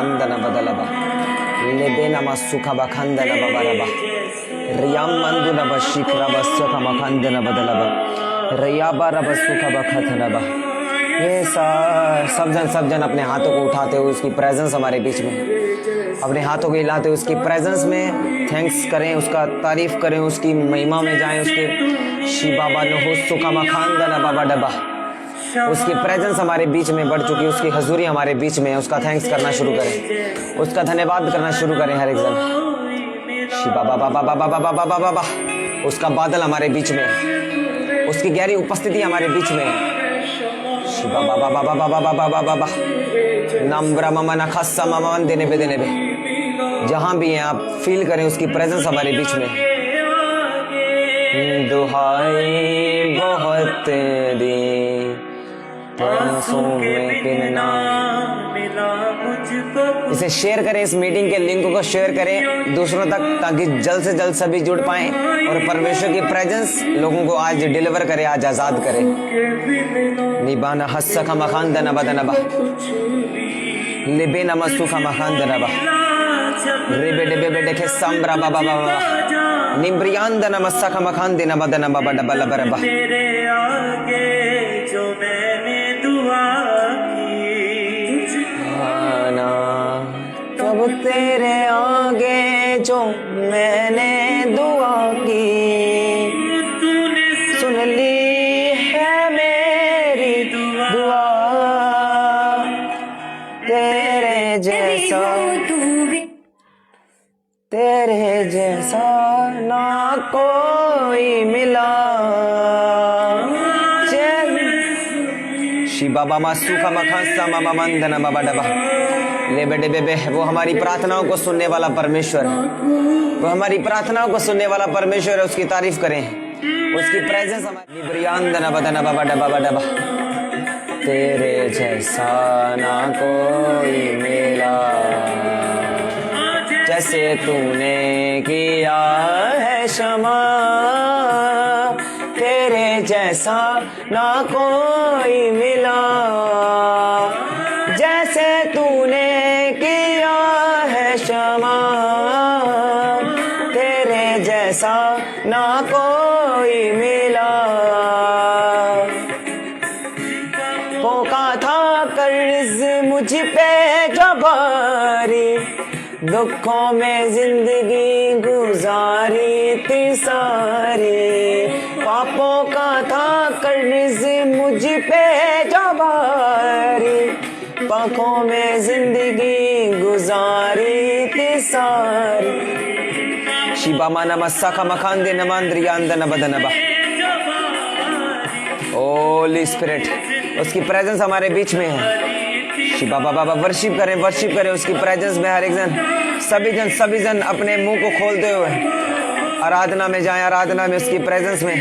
खंदन बदलबा लेबे नमा सुखा बखंदन बबरबा रियाम मंदुन बशिखरा बसखा मखंदन बदलबा रियाबा रब सुखा बखथनबा। ये सब जन अपने हाथों को उठाते हुए उसकी प्रेजेंस हमारे बीच में, अपने हाथों को हिलाते हुए उसकी प्रेजेंस में थैंक्स करें, उसका तारीफ करें, उसकी महिमा में जाएं, उसके शिबाबा नो सुखा मखानदन बाबा डबा। उसकी प्रेजेंस हमारे बीच में बढ़ चुकी है, उसकी हजूरी हमारे बीच में है। उसका थैंक्स करना शुरू करें, उसका धन्यवाद करना शुरू करें हर एक जन। शिबा बाबा बाबा बाबा बाबा बाबा बाबा, उसका बादल हमारे बीच में है, उसकी गहरी उपस्थिति हमारे बीच में है। शिबा बाबा बाबा बाबा बाबा बाबा बाबा नम्ब्रा ममा नखस्सा ममा देने पे जहां भी हैं आप फील करें उसकी प्रेजेंस हमारे बीच में। दुहाई बहुत दी इसे शेयर करें, इस मीटिंग के लिंक को शेयर करें दूसरों तक, ताकि जल्द से जल्द सभी जुड़ पाएं और परमेश्वर की प्रेजेंस लोगों को आज डिलीवर करे, आज आजाद करे। निबाना हस्सखा मखानदन बदनबा लिबे नमस्तुखा मखानदनबा रेबे डेबे बेडे के संब्रा बाबा बाबा निम्ब्रियांदन मस्सखा मखानदन बदनबा बडबल बरबा। तब तेरे आगे जो मैंने दुआ की, सुन ली है मेरी दुआ। तेरे जैसा ना कोई मिला। शिबा बाबा सुखा मखासा मामा मंदन बाबा डबा ले बेटे बेबे। वो हमारी प्रार्थनाओं को सुनने वाला परमेश्वर है, वो हमारी प्रार्थनाओं को सुनने वाला परमेश्वर है। उसकी तारीफ करें, उसकी प्रेजेंस हमारी निब्रियांदन बदन बाबा डबा डबा। तेरे जैसा ना कोई मिला, जैसे तूने किया है क्षमा। तेरे जैसा ना कोई मिला, जैसे तूने किया है क्षमा। तेरे जैसा ना कोई मिला। फोका था कर्ज मुझ पे जबारी, दुखों में जिंदगी गुजारी थी सारी। पापों का था कर्ज मुझ पे जबारी, पापों में जिंदगी गुजारी थी सारी। शिबा माना मस्सा का मखान दे नमांद्रियांदन बदनबा। होली स्पिरिट, उसकी प्रेजेंस हमारे बीच में है। शिबा बाबा वर्शिप करें, वर्शिप करें उसकी प्रेजेंस में। हर एक जन, सभी जन अपने मुंह को खोलते हुए आराधना में जाएं, आराधना में उसकी प्रेजेंस में।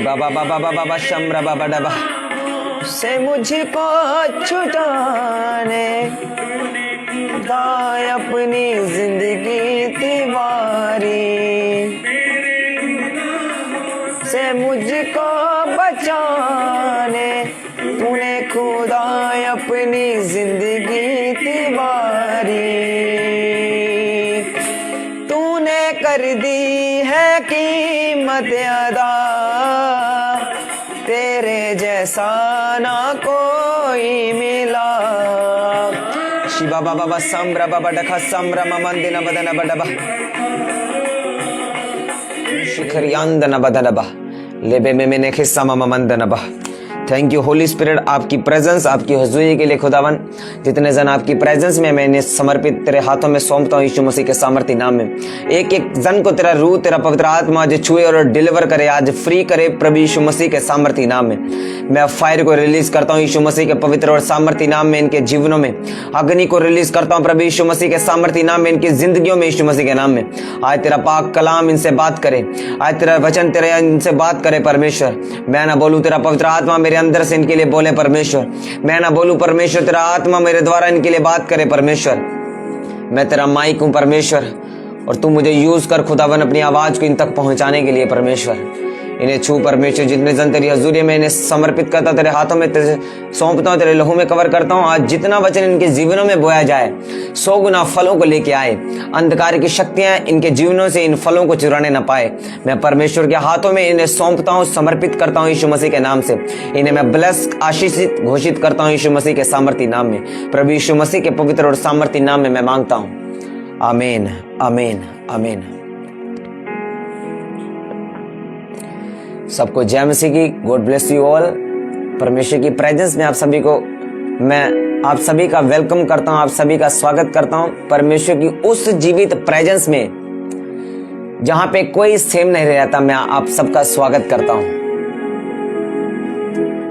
बाबा बाबा बाबा शम्र बाबा डबा से मुझको छुटाने दाए अपनी जिंदगी तिवारी, से मुझको बचाने तूने खुदा अपनी जिंदगी तिवारी। तूने कर दी है कीमत अदा, तेरे जैसा ना कोई मिला। शिबा बाबा बसम्ब्रा बाबा डखा सम्ब्रा ममंदिना बदना बडबा शिखरियांदना बदनबा लेबे में मैंने खिस्सा ममंदनबा। थैंक यू होली स्पिरिट, आपकी प्रेजेंस, आपकी हुजूरी के लिए खुदावन। जितने जन आपकी प्रेजेंस में मैंने समर्पित तेरे हाथों में सौंपता हूँ यीशु मसीह के सामर्थ्य नाम में। एक एक जन को तेरा रूह, तेरा पवित्र आत्मा आज छुए और डिलीवर करे, आज फ्री करे प्रभु यीशु मसीह के सामर्थ्य नाम में। मैं फायर को रिलीज करता हूँ यीशु मसीह के पवित्र और सामर्थ्य नाम में। इनके जीवनों में अग्नि को रिलीज करता हूँ प्रभु यीशु मसीह के सामर्थ्य नाम में, इनकी जिंदगियों में यीशु मसीह के नाम में। आज तेरा पाक कलाम इनसे बात करे, आज तेरा वचन तेरे इनसे बात करे परमेश्वर। मैं ना बोलूं, तेरा पवित्र आत्मा मेरे अंदर से इनके लिए बोले परमेश्वर। मैं ना बोलूं परमेश्वर, तेरा आत्मा मेरे द्वारा इनके लिए बात करे परमेश्वर। मैं तेरा माइक हूं परमेश्वर, और तू मुझे यूज कर खुदावन अपनी आवाज को इन तक पहुंचाने के लिए परमेश्वर। इन्हें छू परमेश्वर। जितने जन तेरी हजूरी में इन्हें समर्पित करता, तेरे हाथों में सौंपता हूँ, तेरे लहू में कवर करता हूँ। आज जितना वचन इनके जीवनों में बोया जाए 100 गुना फलों को लेके आए। अंधकार की शक्तियां इनके जीवनों से इन फलों को चुराने न पाए। मैं परमेश्वर के हाथों में इन्हें सौंपता हूँ, समर्पित करता हूँ यीशु मसीह के नाम से। इन्हें मैं ब्लेस आशीषित घोषित करता हूँ यीशु मसीह के सामर्थी नाम में। प्रभु यीशु मसीह के पवित्र और सामर्थी नाम में मैं मांगता हूँ, आमीन, आमीन, आमीन। सबको जय मसीह की। God bless you all. परमेश्वर की प्रेजेंस में आप सभी को मैं आप सभी का वेलकम करता हूं, आप सभी का स्वागत करता हूं। परमेश्वर की उस जीवित प्रेजेंस में जहां पे कोई सेम नहीं रहता, मैं आप सबका स्वागत करता हूं।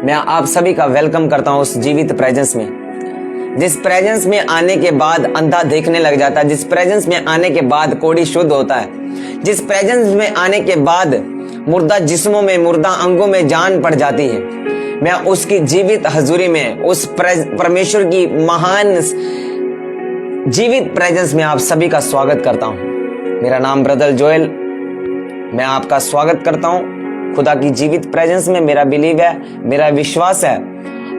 मैं आप सभी का वेलकम करता हूं उस जीवित प्रेजेंस में, जिस प्रेजेंस में आने के बाद अंधा देखने लग जाता है, जिस प्रेजेंस में आने के बाद कोढ़ी शुद्ध होता है, जिस प्रेजेंस में आने के बाद मुर्दा जिस्मों में, मुर्दा अंगों में जान पड़ जाती है। मैं उसकी जीवित हजूरी में, उस परमेश्वर की महान जीवित प्रेजेंस में आप सभी का स्वागत करता हूं। मेरा नाम ब्रदर जोएल, मैं आपका स्वागत करता हूं खुदा की जीवित प्रेजेंस में। मेरा बिलीव है, मेरा विश्वास है,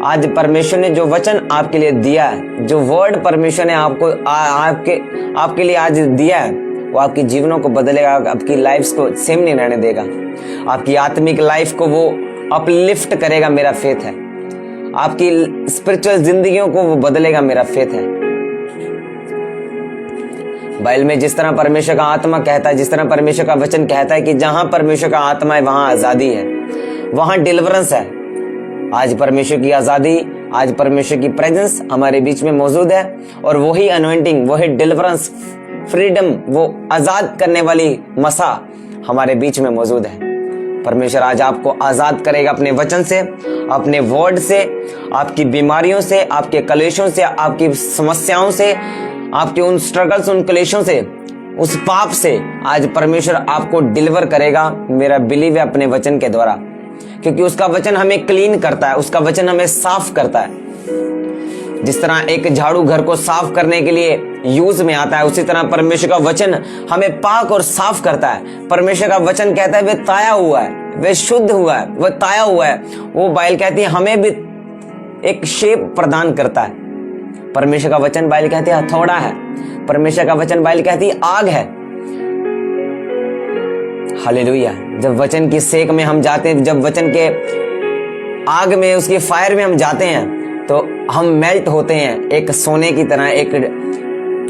आज परमेश्वर ने जो वचन आपके लिए दिया है, जो वर्ड परमेश्वर ने आपके लिए आज दिया है, वो आपकी जीवनों को बदलेगा, आपकी लाइफ को सेम नहीं रहने देगा, आपकी आत्मिक लाइफ को वो अपलिफ्ट करेगा। मेरा फेथ है, आपकी स्पिरिचुअल जिंदगियों को वो बदलेगा। मेरा फेथ है। बाइबल में जिस तरह परमेश्वर का आत्मा कहता है, जिस तरह परमेश्वर का वचन कहता है कि जहां परमेश्वर का आत्मा है वहां आजादी है, वहां डिलीवरेंस है। आज परमेश्वर की आजादी, आज परमेश्वर की प्रेजेंस हमारे बीच में मौजूद है, और वही अनॉइंटिंग, वही डिलीवरेंस, फ्रीडम, वो आजाद करने वाली मसा हमारे बीच में मौजूद है। परमेश्वर आज आपको आजाद करेगा अपने वचन से, अपने वर्ड से, आपकी बीमारियों से, आपके कलेशों से, आपकी समस्याओं से, आपके उन स्ट्रगल्स, उन कलेशों से, उस पाप से आज परमेश्वर आपको डिलीवर करेगा। मेरा बिलीव है अपने वचन के द्वारा, क्योंकि उसका वचन हमें क्लीन करता है, उसका वचन हमें साफ करता है। जिस तरह एक झाड़ू घर को साफ करने के लिए यूज में आता है, उसी तरह परमेश्वर का वचन हमें पाक और साफ करता है। परमेश्वर का वचन कहता है वे ताया हुआ है, वे शुद्ध हुआ है, वह ताया हुआ है। वो बाइबल कहती है हमें भी एक शेप प्रदान करता है। परमेश्वर का वचन बाइबल कहती है हथौड़ा है। परमेश्वर का वचन बाइबल कहती है आग है। हालेलुया। जब वचन की सेक में हम जाते हैं, जब वचन के आग में, उसकी फायर में हम जाते हैं, तो हम मेल्ट होते हैं। एक सोने की तरह, एक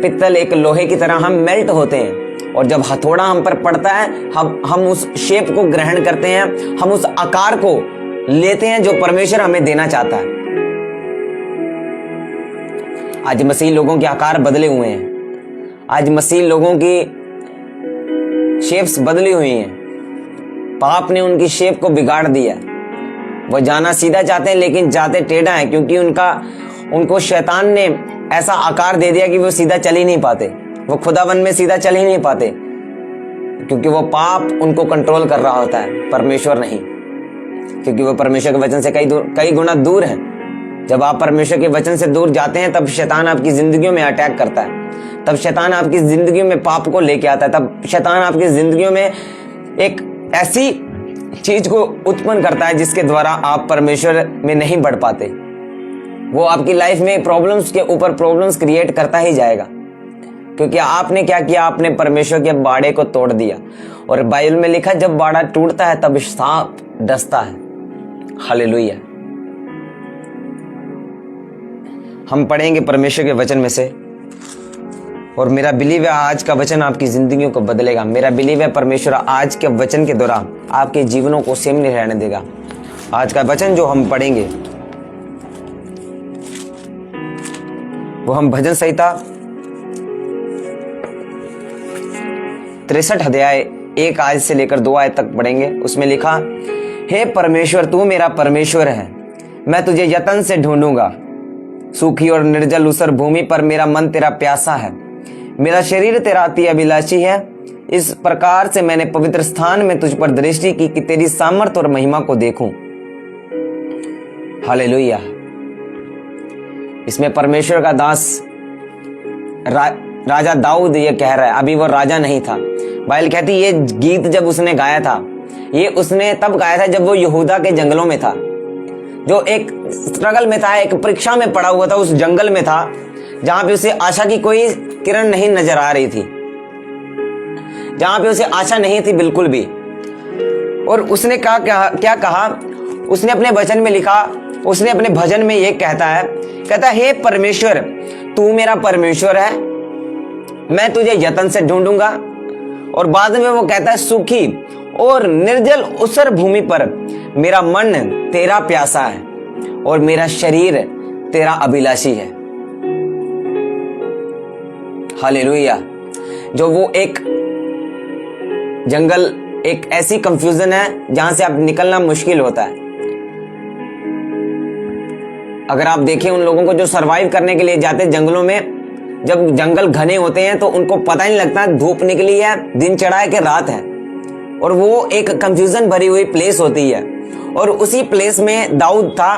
पित्तल, एक लोहे की तरह हम मेल्ट होते हैं। और जब हथौड़ा हम पर पड़ता है, हम उस शेप को ग्रहण करते हैं, हम उस आकार को लेते हैं जो परमेश्वर हमें देना चाहता है। आज मसीह लोगों के आकार बदले हुए हैं, आज मसीह लोगों की शेप्स बदली हुई हैं। पाप ने उनकी शेप को बिगाड़ दिया। वो जाना सीधा चाहते हैं लेकिन जाते टेढ़ा है, क्योंकि उनको शैतान ने ऐसा आकार दे दिया कि वो सीधा चल ही नहीं पाते, वो खुदावन में सीधा चल ही नहीं पाते, क्योंकि वो पाप उनको कंट्रोल कर रहा होता है, परमेश्वर नहीं, क्योंकि वो परमेश्वर के वचन से कई गुना दूर है। जब आप परमेश्वर के वचन से दूर जाते हैं, तब शैतान आपकी जिंदगियों में अटैक करता है, तब शैतान आपकी जिंदगियों में पाप को लेके आता है, तब शैतान आपकी जिंदगियों में एक ऐसी चीज को उत्पन्न करता है जिसके द्वारा आप परमेश्वर में नहीं बढ़ पाते। वो आपकी लाइफ में प्रॉब्लम्स के ऊपर प्रॉब्लम्स क्रिएट करता ही जाएगा, क्योंकि आपने क्या किया, आपने परमेश्वर के बाड़े को तोड़ दिया। और बाइबल में लिखा जब बाड़ा टूटता है तब सांप डसता है। हालेलुया। हम पढ़ेंगे परमेश्वर के वचन में से, और मेरा बिलीव है आज का वचन आपकी जिंदगियों को बदलेगा। मेरा बिलीव है परमेश्वर आज के वचन के द्वारा आपके जीवनों को सेम नहीं रहने देगा। आज का वचन जो हम पढ़ेंगे वो हम भजन संहिता 63 अध्याय 1 आयत से लेकर 2 आयत तक पढ़ेंगे। उसमें लिखा, हे परमेश्वर तू मेरा परमेश्वर है, मैं तुझे यत्न से ढूंढूंगा। सूखी और निर्जल ऊसर भूमि पर मेरा मन तेरा प्यासा है, मेरा शरीर तेरा अति अभिलाषी है। इस प्रकार से मैंने पवित्र स्थान में तुझ पर दृष्टि की कि तेरी सामर्थ्य और महिमा को देखूं। हालेलुया। इसमें परमेश्वर का दास राजा दाऊद ये कह रहा है, अभी वो राजा नहीं था। बाइबल कहती ये गीत जब उसने गाया था, ये उसने तब गाया था जब वो यहूदा के जंगलों में था, जो एक स्ट्रगल में था, एक परीक्षा में पड़ा हुआ था, उस जंगल में था जहां पे उसे आशा की कोई किरण नहीं नजर आ रही थी, जहां पे उसे आशा नहीं थी बिल्कुल भी। और उसने क्या कहा, उसने अपने वचन में लिखा, उसने अपने भजन में ये कहता है हे परमेश्वर, तू मेरा परमेश्वर है, मैं तुझे यत्न से ढूंढूंगा। और बाद में वो कहता है, सूखी और निर्जल ऊसर भूमि पर मेरा मन तेरा प्यासा है और मेरा शरीर तेरा अभिलाषी है। हालेलुया। जो वो एक जंगल, एक ऐसी कंफ्यूजन है जहां से आप निकलना मुश्किल होता है। अगर आप देखें उन लोगों को जो सरवाइव करने के लिए जाते हैं जंगलों में, जब जंगल घने होते हैं तो उनको पता नहीं लगता धूप निकली है, दिन चढ़ा है कि रात है, और वो एक कंफ्यूजन भरी हुई प्लेस होती है। और उसी प्लेस में दाऊद था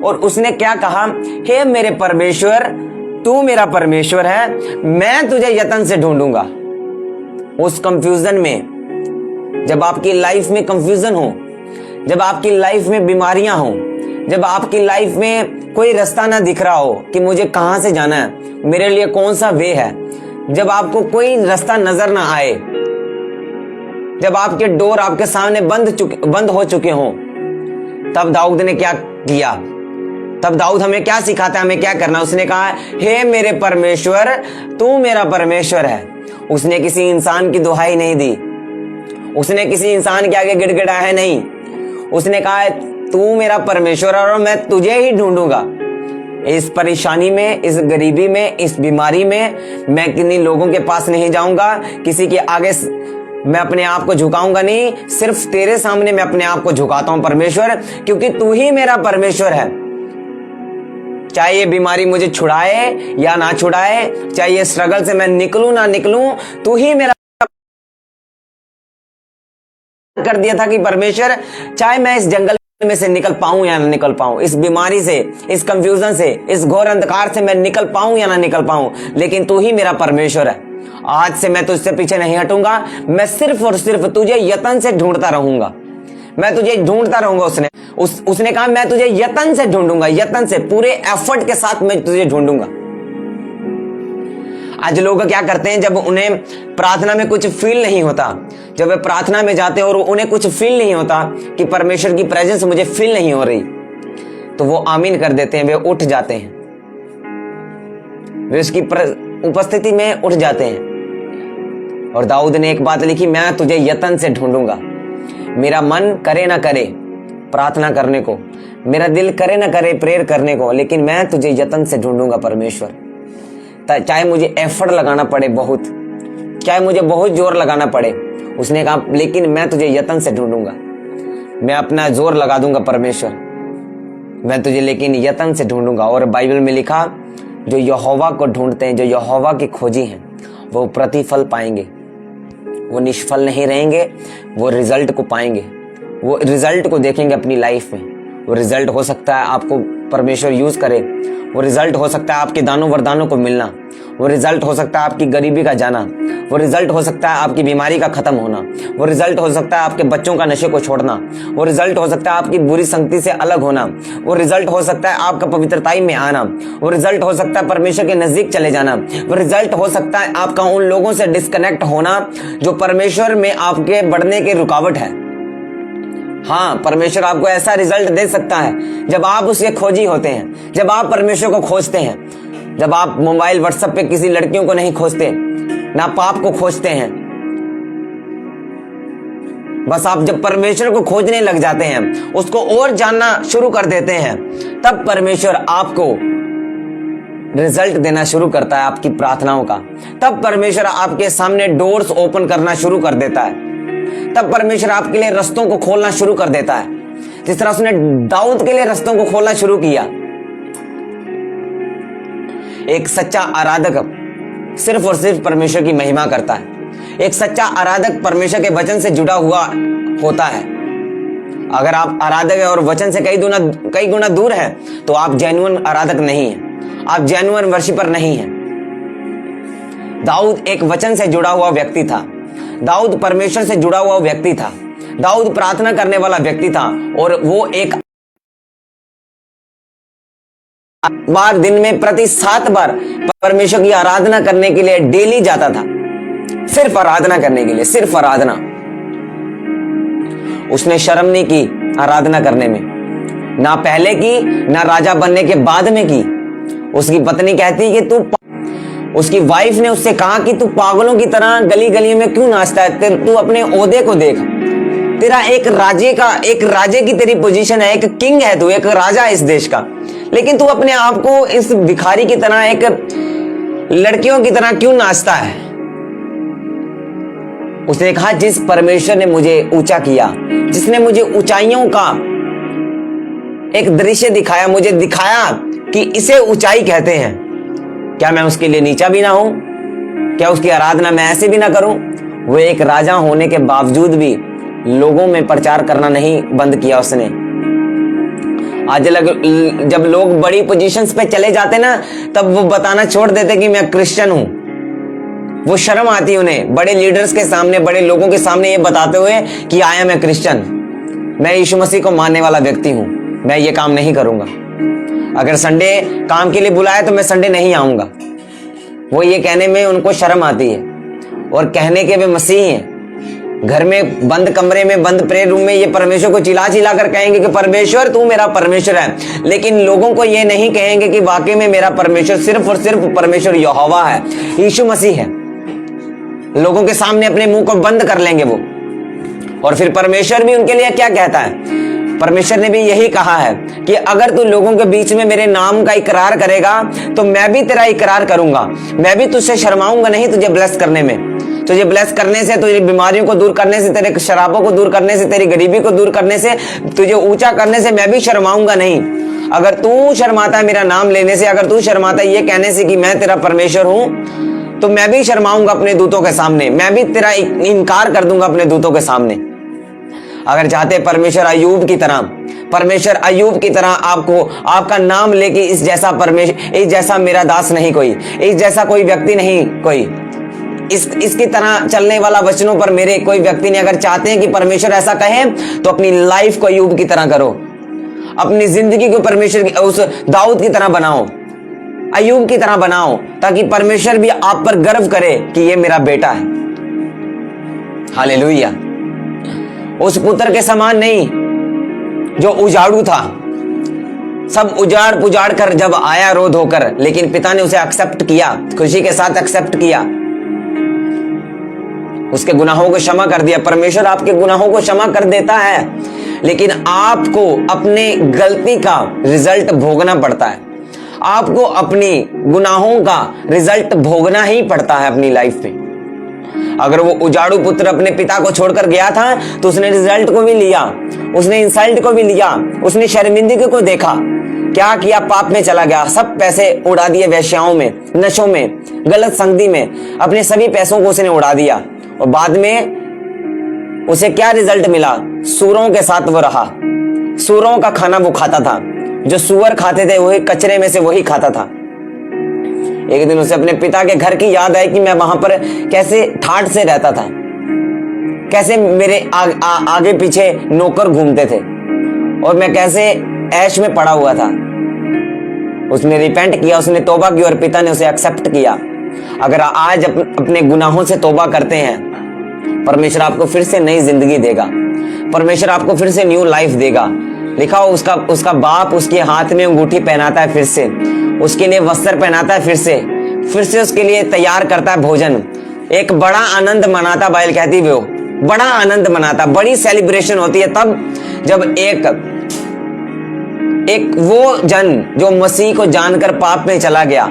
और उसने क्या कहा, हे मेरे परमेश्वर, तू मेरा परमेश्वर है, मैं तुझे यत्न से ढूंढूंगा। उस कंफ्यूजन में, जब आपकी लाइफ में कंफ्यूजन हो, जब आपकी लाइफ में बीमारियां हो, जब आपकी लाइफ में कोई रास्ता ना दिख रहा हो कि मुझे कहां से जाना है, मेरे लिए कौन सा वे है, जब आपको कोई रास्ता नजर ना आए, जब आपके डोर आपके सामने बंद हो चुके हों, तब दाऊद ने क्या किया? तब दाऊद हमें क्या सिखाता है, हमें क्या करना? उसने कहा, हे मेरे परमेश्वर, तू मेरा परमेश्वर है। उसने किसी इंसान की दुहाई नहीं दी, उसने किसी इंसान के आगे गिड़गिड़ाया नहीं। उसने कहा, तू मेरा परमेश्वर है और मैं तुझे ही ढूंढूंगा। इस परेशानी में, इस गरीबी में, इस बीमारी में मैं किन्हीं लोगों के पास नहीं जाऊंगा, किसी के आगे मैं अपने आप को झुकाऊंगा नहीं, सिर्फ तेरे सामने मैं अपने आप को झुकाता हूं परमेश्वर, क्योंकि तू ही मेरा परमेश्वर है। चाहे ये बीमारी मुझे छुड़ाए या ना छुड़ाए, चाहे ये स्ट्रगल से मैं निकलूं ना निकलूं, तू ही मेरा कर दिया था कि परमेश्वर, चाहे मैं इस जंगल में से निकल पाऊं या ना निकल पाऊं, इस बीमारी से, इस कंफ्यूजन से, इस घोर अंधकार से मैं निकल पाऊं या ना निकल पाऊं, लेकिन तू ही मेरा परमेश्वर है। आज से मैं तुझसे पीछे नहीं हटूंगा, मैं सिर्फ और सिर्फ तुझे यत्न से ढूंढता रहूंगा, मैं तुझे ढूंढता रहूंगा। उसने कहा, मैं तुझे यत्न से ढूंढूंगा, यत्न से, पूरे एफर्ट के साथ मैं तुझे ढूंढूंगा। आज लोग क्या करते हैं, जब उन्हें प्रार्थना में कुछ फील नहीं होता, जब वे प्रार्थना में जाते हैं और उन्हें कुछ फील नहीं होता कि परमेश्वर की प्रेजेंस मुझे फील नहीं हो रही, तो वो आमीन कर देते हैं, वे उठ जाते हैं, वे उसकी उपस्थिति में उठ जाते हैं। और दाऊद ने एक बात लिखी, मैं तुझे यत्न से ढूंढूंगा। मेरा मन करे ना करे प्रार्थना करने को, मेरा दिल करे ना करे प्रेयर करने को, लेकिन मैं तुझे यत्न से ढूंढूंगा परमेश्वर। चाहे मुझे एफर्ट लगाना पड़े बहुत, चाहे मुझे बहुत जोर लगाना पड़े। उसने कहा, लेकिन मैं तुझे यत्न से ढूंढूंगा, मैं अपना जोर लगा दूंगा परमेश्वर, मैं तुझे लेकिन यत्न से ढूंढूंगा। और बाइबल में लिखा, जो यहोवा को ढूंढते हैं, जो यहोवा के खोजी हैं, वो प्रतिफल पाएंगे, वो निष्फल नहीं रहेंगे, वो रिजल्ट को पाएंगे, वो रिजल्ट को देखेंगे अपनी लाइफ में। वो रिजल्ट हो सकता है आपको परमेश्वर यूज करे, वो रिजल्ट हो सकता है आपके दानों वरदानों को मिलना, वो रिजल्ट हो सकता है आपकी गरीबी का जाना, वो रिजल्ट हो सकता है आपकी बीमारी का खत्म होना, वो रिजल्ट हो सकता है आपके बच्चों का नशे को छोड़ना, वो रिजल्ट हो सकता है आपकी बुरी संगति से अलग होना, वो रिजल्ट हो सकता है आपका पवित्रताई में आना, वो रिजल्ट हो सकता है परमेश्वर के नजदीक चले जाना, वो रिजल्ट हो सकता है आपका उन लोगों से डिस्कनेक्ट होना जो परमेश्वर में आपके बढ़ने की रुकावट है। हाँ, परमेश्वर आपको ऐसा रिजल्ट दे सकता है जब आप उसके खोजी होते हैं, जब आप परमेश्वर को खोजते हैं, जब आप मोबाइल व्हाट्सएप पे किसी लड़कियों को नहीं खोजते, ना पाप को खोजते हैं, बस आप जब परमेश्वर को खोजने लग जाते हैं, उसको और जानना शुरू कर देते हैं, तब परमेश्वर आपको रिजल्ट देना शुरू करता है आपकी प्रार्थनाओं का। तब परमेश्वर आपके सामने डोर्स ओपन करना शुरू कर देता है, तब परमेश्वर आपके लिए रास्तों को खोलना शुरू कर देता है, जिस तरह उसने दाऊद के लिए रास्तों को खोलना शुरू किया। एक सच्चा आराधक सिर्फ और सिर्फ परमेश्वर की महिमा करता है। एक सच्चा आराधक परमेश्वर के वचन से जुड़ा हुआ होता है। अगर आप आराधक और वचन से कई गुना दूर है, तो आप जेन्युइन आराधक नहीं है, आप जेन्युइन वर्शिपर नहीं है। दाऊद एक वचन से जुड़ा हुआ व्यक्ति था, दाऊद परमेश्वर से जुड़ा हुआ व्यक्ति था, दाऊद प्रार्थना करने वाला व्यक्ति था और वो एक बार दिन में प्रति 7 बार परमेश्वर की आराधना करने के लिए डेली जाता था, सिर्फ आराधना करने के लिए, सिर्फ आराधना। उसने शर्म नहीं की आराधना करने में, ना पहले की ना राजा बनने के बाद में की। उसकी पत्नी कहती कि उसकी वाइफ ने उससे कहा कि तू पागलों की तरह गली गली में क्यों नाचता है, तू अपने ओहदे को देख, तेरा एक राजे की तेरी पोजीशन है, एक किंग है तू, एक राजा है इस देश का, लेकिन तू अपने आप को इस भिखारी की तरह, एक लड़कियों की तरह क्यों नाचता है। उसने कहा जिस परमेश्वर ने मुझे ऊंचा किया, जिसने मुझे ऊंचाइयों का एक दृश्य दिखाया, मुझे दिखाया कि इसे ऊंचाई कहते हैं, क्या मैं उसके लिए नीचा भी ना हूं? क्या उसकी आराधना मैं ऐसे भी ना करूं? वो एक राजा होने के बावजूद भी लोगों में प्रचार करना नहीं बंद किया उसने। आज जब लोग बड़ी पोजीशंस पे चले जाते ना, तब वो बताना छोड़ देते कि मैं क्रिश्चियन हूं। वो शर्म आती है उन्हें बड़े लीडर्स के सामने, बड़े लोगों के सामने ये बताते हुए कि आया मैं क्रिश्चियन, मैं यीशु मसीह को मानने वाला व्यक्ति हूं, मैं ये काम नहीं करूंगा। अगर संडे काम के लिए बुलाया तो मैं संडे नहीं आऊंगा। वो ये कहने में उनको शर्म आती है, और कहने के वे मसीह हैं। घर में बंद कमरे में, बंद प्रेयर रूम में ये परमेश्वर को चिल्ला चिल्ला कर कहेंगे कि परमेश्वर तू मेरा परमेश्वर है, लेकिन लोगों को ये नहीं कहेंगे कि वाकई में मेरा परमेश्वर सिर्फ और सिर्फ परमेश्वर यहोवा है, यीशु मसीह है। लोगों के सामने अपने मुंह को बंद कर लेंगे वो। और फिर परमेश्वर भी उनके लिए क्या कहता है? परमेश्वर ने भी यही कहा है कि अगर तू लोगों के बीच में मेरे नाम का इकरार करेगा तो मैं भी तेरा इकरार करूंगा, मैं भी तुझसे शर्माऊंगा नहीं तुझे ब्लेस करने में। तुझे ब्लेस करने से, तुझे बीमारियों को दूर करने से, तेरे शराबों को दूर करने से, तेरी गरीबी को दूर करने से, तुझे ऊंचा करने से मैं भी शर्माऊंगा नहीं। अगर तू शर्माता है मेरा नाम लेने से, अगर तू शर्माता है ये कहने से कि मैं तेरा परमेश्वर हूं, तो मैं भी शर्माऊंगा अपने दूतों के सामने, मैं भी तेरा इनकार कर दूंगा अपने दूतों के सामने। अगर चाहते परमेश्वर अय्यूब की तरह आपको, आपका नाम लेके इस जैसा मेरा दास नहीं कोई, इस जैसा कोई व्यक्ति नहीं कोई, इसकी तरह चलने वाला वचनों पर मेरे कोई व्यक्ति नहीं। अगर चाहते हैं कि परमेश्वर ऐसा कहे तो अपनी लाइफ को अय्यूब की तरह करो, अपनी जिंदगी को परमेश्वर की, उस दाऊद की तरह बनाओ, अय्यूब की तरह बनाओ, ताकि परमेश्वर भी आप पर गर्व करे कि ये मेरा बेटा है। हालेलुया। उस पुत्र के समान नहीं जो उजाड़ू था, सब उजाड़ पुजाड़ कर जब आया रो धोकर, लेकिन पिता ने उसे एक्सेप्ट किया, खुशी के साथ एक्सेप्ट किया, उसके गुनाहों को क्षमा कर दिया। परमेश्वर आपके गुनाहों को क्षमा कर देता है, लेकिन आपको अपने गलती का रिजल्ट भोगना पड़ता है। आपको अपनी गुनाहों का रिजल्ट भोगना ही पड़ता है अपनी लाइफ में। अगर वो उजाड़ू पुत्र अपने पिता को छोड़कर गया था तो उसने रिजल्ट को भी लिया, उसने इंसल्ट को भी लिया, उसने शर्मिंदगी को देखा। क्या किया? पाप में चला गया, सब पैसे उड़ा दिए वेश्याओं में, नशों में, गलत संगति में, अपने सभी पैसों को उसने उड़ा दिया। और बाद में उसे क्या रिजल्ट मिला? सूरों के साथ वो रहा, सूरों का खाना वो खाता था, जो सूअर खाते थे वही कचरे में से वही खाता था। एक दिन उसे अपने पिता के घर की याद आई कि मैं वहां पर कैसे ठाठ से रहता था, कैसे मेरे आगे पीछे नौकर घूमते थे और मैं कैसे ऐश में पड़ा हुआ था। उसने रिपेंट किया, उसने तौबा की और पिता ने उसे एक्सेप्ट किया। अगर आज अपने गुनाहों से तौबा करते हैं, परमेश्वर आपको फिर से नई जिंदगी देगा, परमेश्वर आपको फिर से न्यू लाइफ देगा। लिखा हो उसका बाप उसके हाथ में अंगूठी पहनाता है, फिर से उसके लिए वस्त्र पहनाता है, फिर से उसके लिए तैयार करता है भोजन, एक बड़ा आनंद मनाता। बाइबल कहती है वो बड़ा आनंद मनाता, बड़ी सेलिब्रेशन होती है तब जब एक वो जन जो मसीह को जानकर पाप में चला गया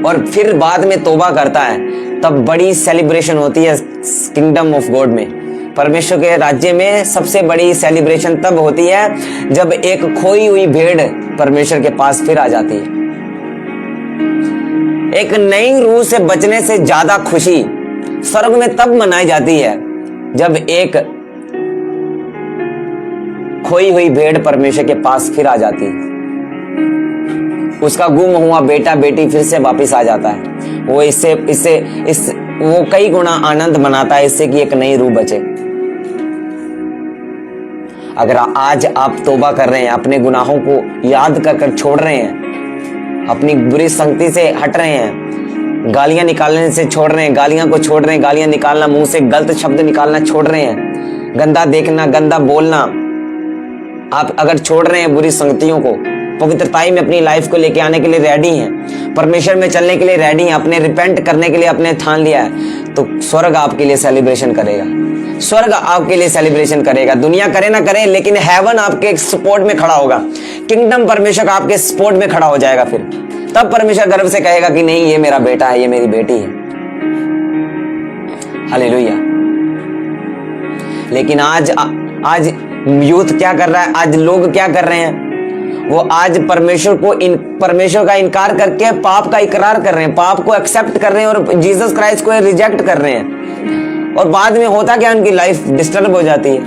और फिर बाद में तौबा करता है, तब बड़ी सेलिब्रेशन होती है किंगडम ऑफ गॉड में। परमेश्वर के राज्य में सबसे बड़ी सेलिब्रेशन तब होती है जब एक खोई हुई भेड़ परमेश्वर के पास फिर आ जाती है। एक नई रूह से बचने से ज्यादा खुशी स्वर्ग में तब मनाई जाती है जब एक खोई हुई भेड़ परमेश्वर के पास फिर आ जाती है। उसका गुम हुआ बेटा बेटी फिर से वापस आ जाता है। वो कई गुना आनंद मनाता है इससे कि एक नई रूह बचे। अगर आज आप तौबा कर रहे हैं, अपने गुनाहों को याद कर कर छोड़ रहे हैं, अपनी बुरी संगति से हट रहे हैं, गालियां निकालने से छोड़ रहे हैं, गालियां को छोड़ रहे हैं, गालियां निकालना, मुंह से गलत शब्द निकालना छोड़ रहे हैं, गंदा देखना, गंदा बोलना आप अगर छोड़ रहे हैं, बुरी संगतियों को, पवित्रताई में अपनी लाइफ को लेके आने के लिए रेडी हैं, परमेश्वर में चलने के लिए रेडी हैं, अपने रिपेंट करने के लिए अपने ठान लिया है, तो स्वर्ग आपके लिए सेलिब्रेशन करेगा। स्वर्ग आपके लिए सेलिब्रेशन करेगा। दुनिया करे ना करे, लेकिन हेवन आपके सपोर्ट में खड़ा होगा। किंगडम परमेश्वर आपके सपोर्ट में खड़ा हो जाएगा। फिर तब परमेश्वर गर्व से कहेगा कि नहीं, ये मेरा बेटा है, ये मेरी बेटी है। हालेलुया। लेकिन आज यूथ क्या कर रहा है, आज लोग क्या कर रहे हैं, वो आज परमेश्वर का इनकार करके पाप का इकरार कर रहे हैं, पाप को एक्सेप्ट कर रहे हैं और जीसस क्राइस्ट को रिजेक्ट कर रहे हैं। और बाद में होता क्या, उनकी लाइफ डिस्टर्ब हो जाती है।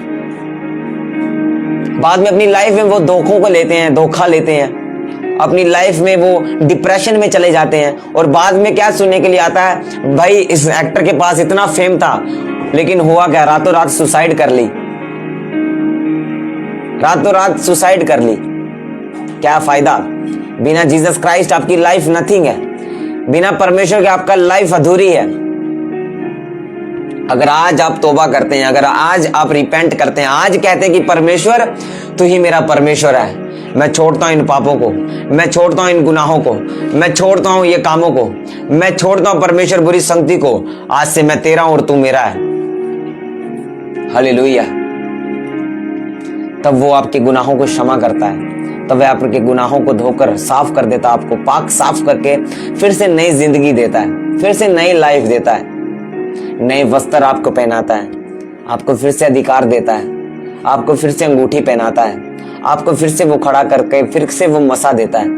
बाद में अपनी लाइफ में वो धोखा लेते हैं, अपनी लाइफ में वो डिप्रेशन में चले जाते हैं। और बाद में क्या सुनने के लिए आता है, भाई इस एक्टर के पास इतना फेम था, लेकिन हुआ क्या, रातों रात सुसाइड कर ली, रातों रात सुसाइड कर ली। क्या फायदा? बिना जीसस क्राइस्ट आपकी लाइफ नथिंग है। बिना परमेश्वर के आपका लाइफ अधूरी है। अगर आज आप तौबा करते हैं, अगर आज आप रिपेंट करते हैं, आज कहते हैं कि परमेश्वर तू ही मेरा परमेश्वर है, मैं छोड़ता हूं इन पापों को, मैं छोड़ता हूं इन गुनाहों को, मैं छोड़ता हूं ये कामों को, मैं छोड़ता हूं परमेश्वर बुरी संगति को, आज से मैं तेरा और तू मेरा है। हालेलुया। तब वो आपके गुनाहों को क्षमा करता है, तब वह आपके गुनाहों को धोकर साफ कर देता है, आपको पाक साफ करके फिर से नई जिंदगी देता है, फिर से नई लाइफ देता है, नए वस्त्र आपको पहनाता है, आपको फिर से अधिकार देता है, आपको फिर से अंगूठी पहनाता है, आपको फिर से वो खड़ा करके फिर से वो मसा देता है,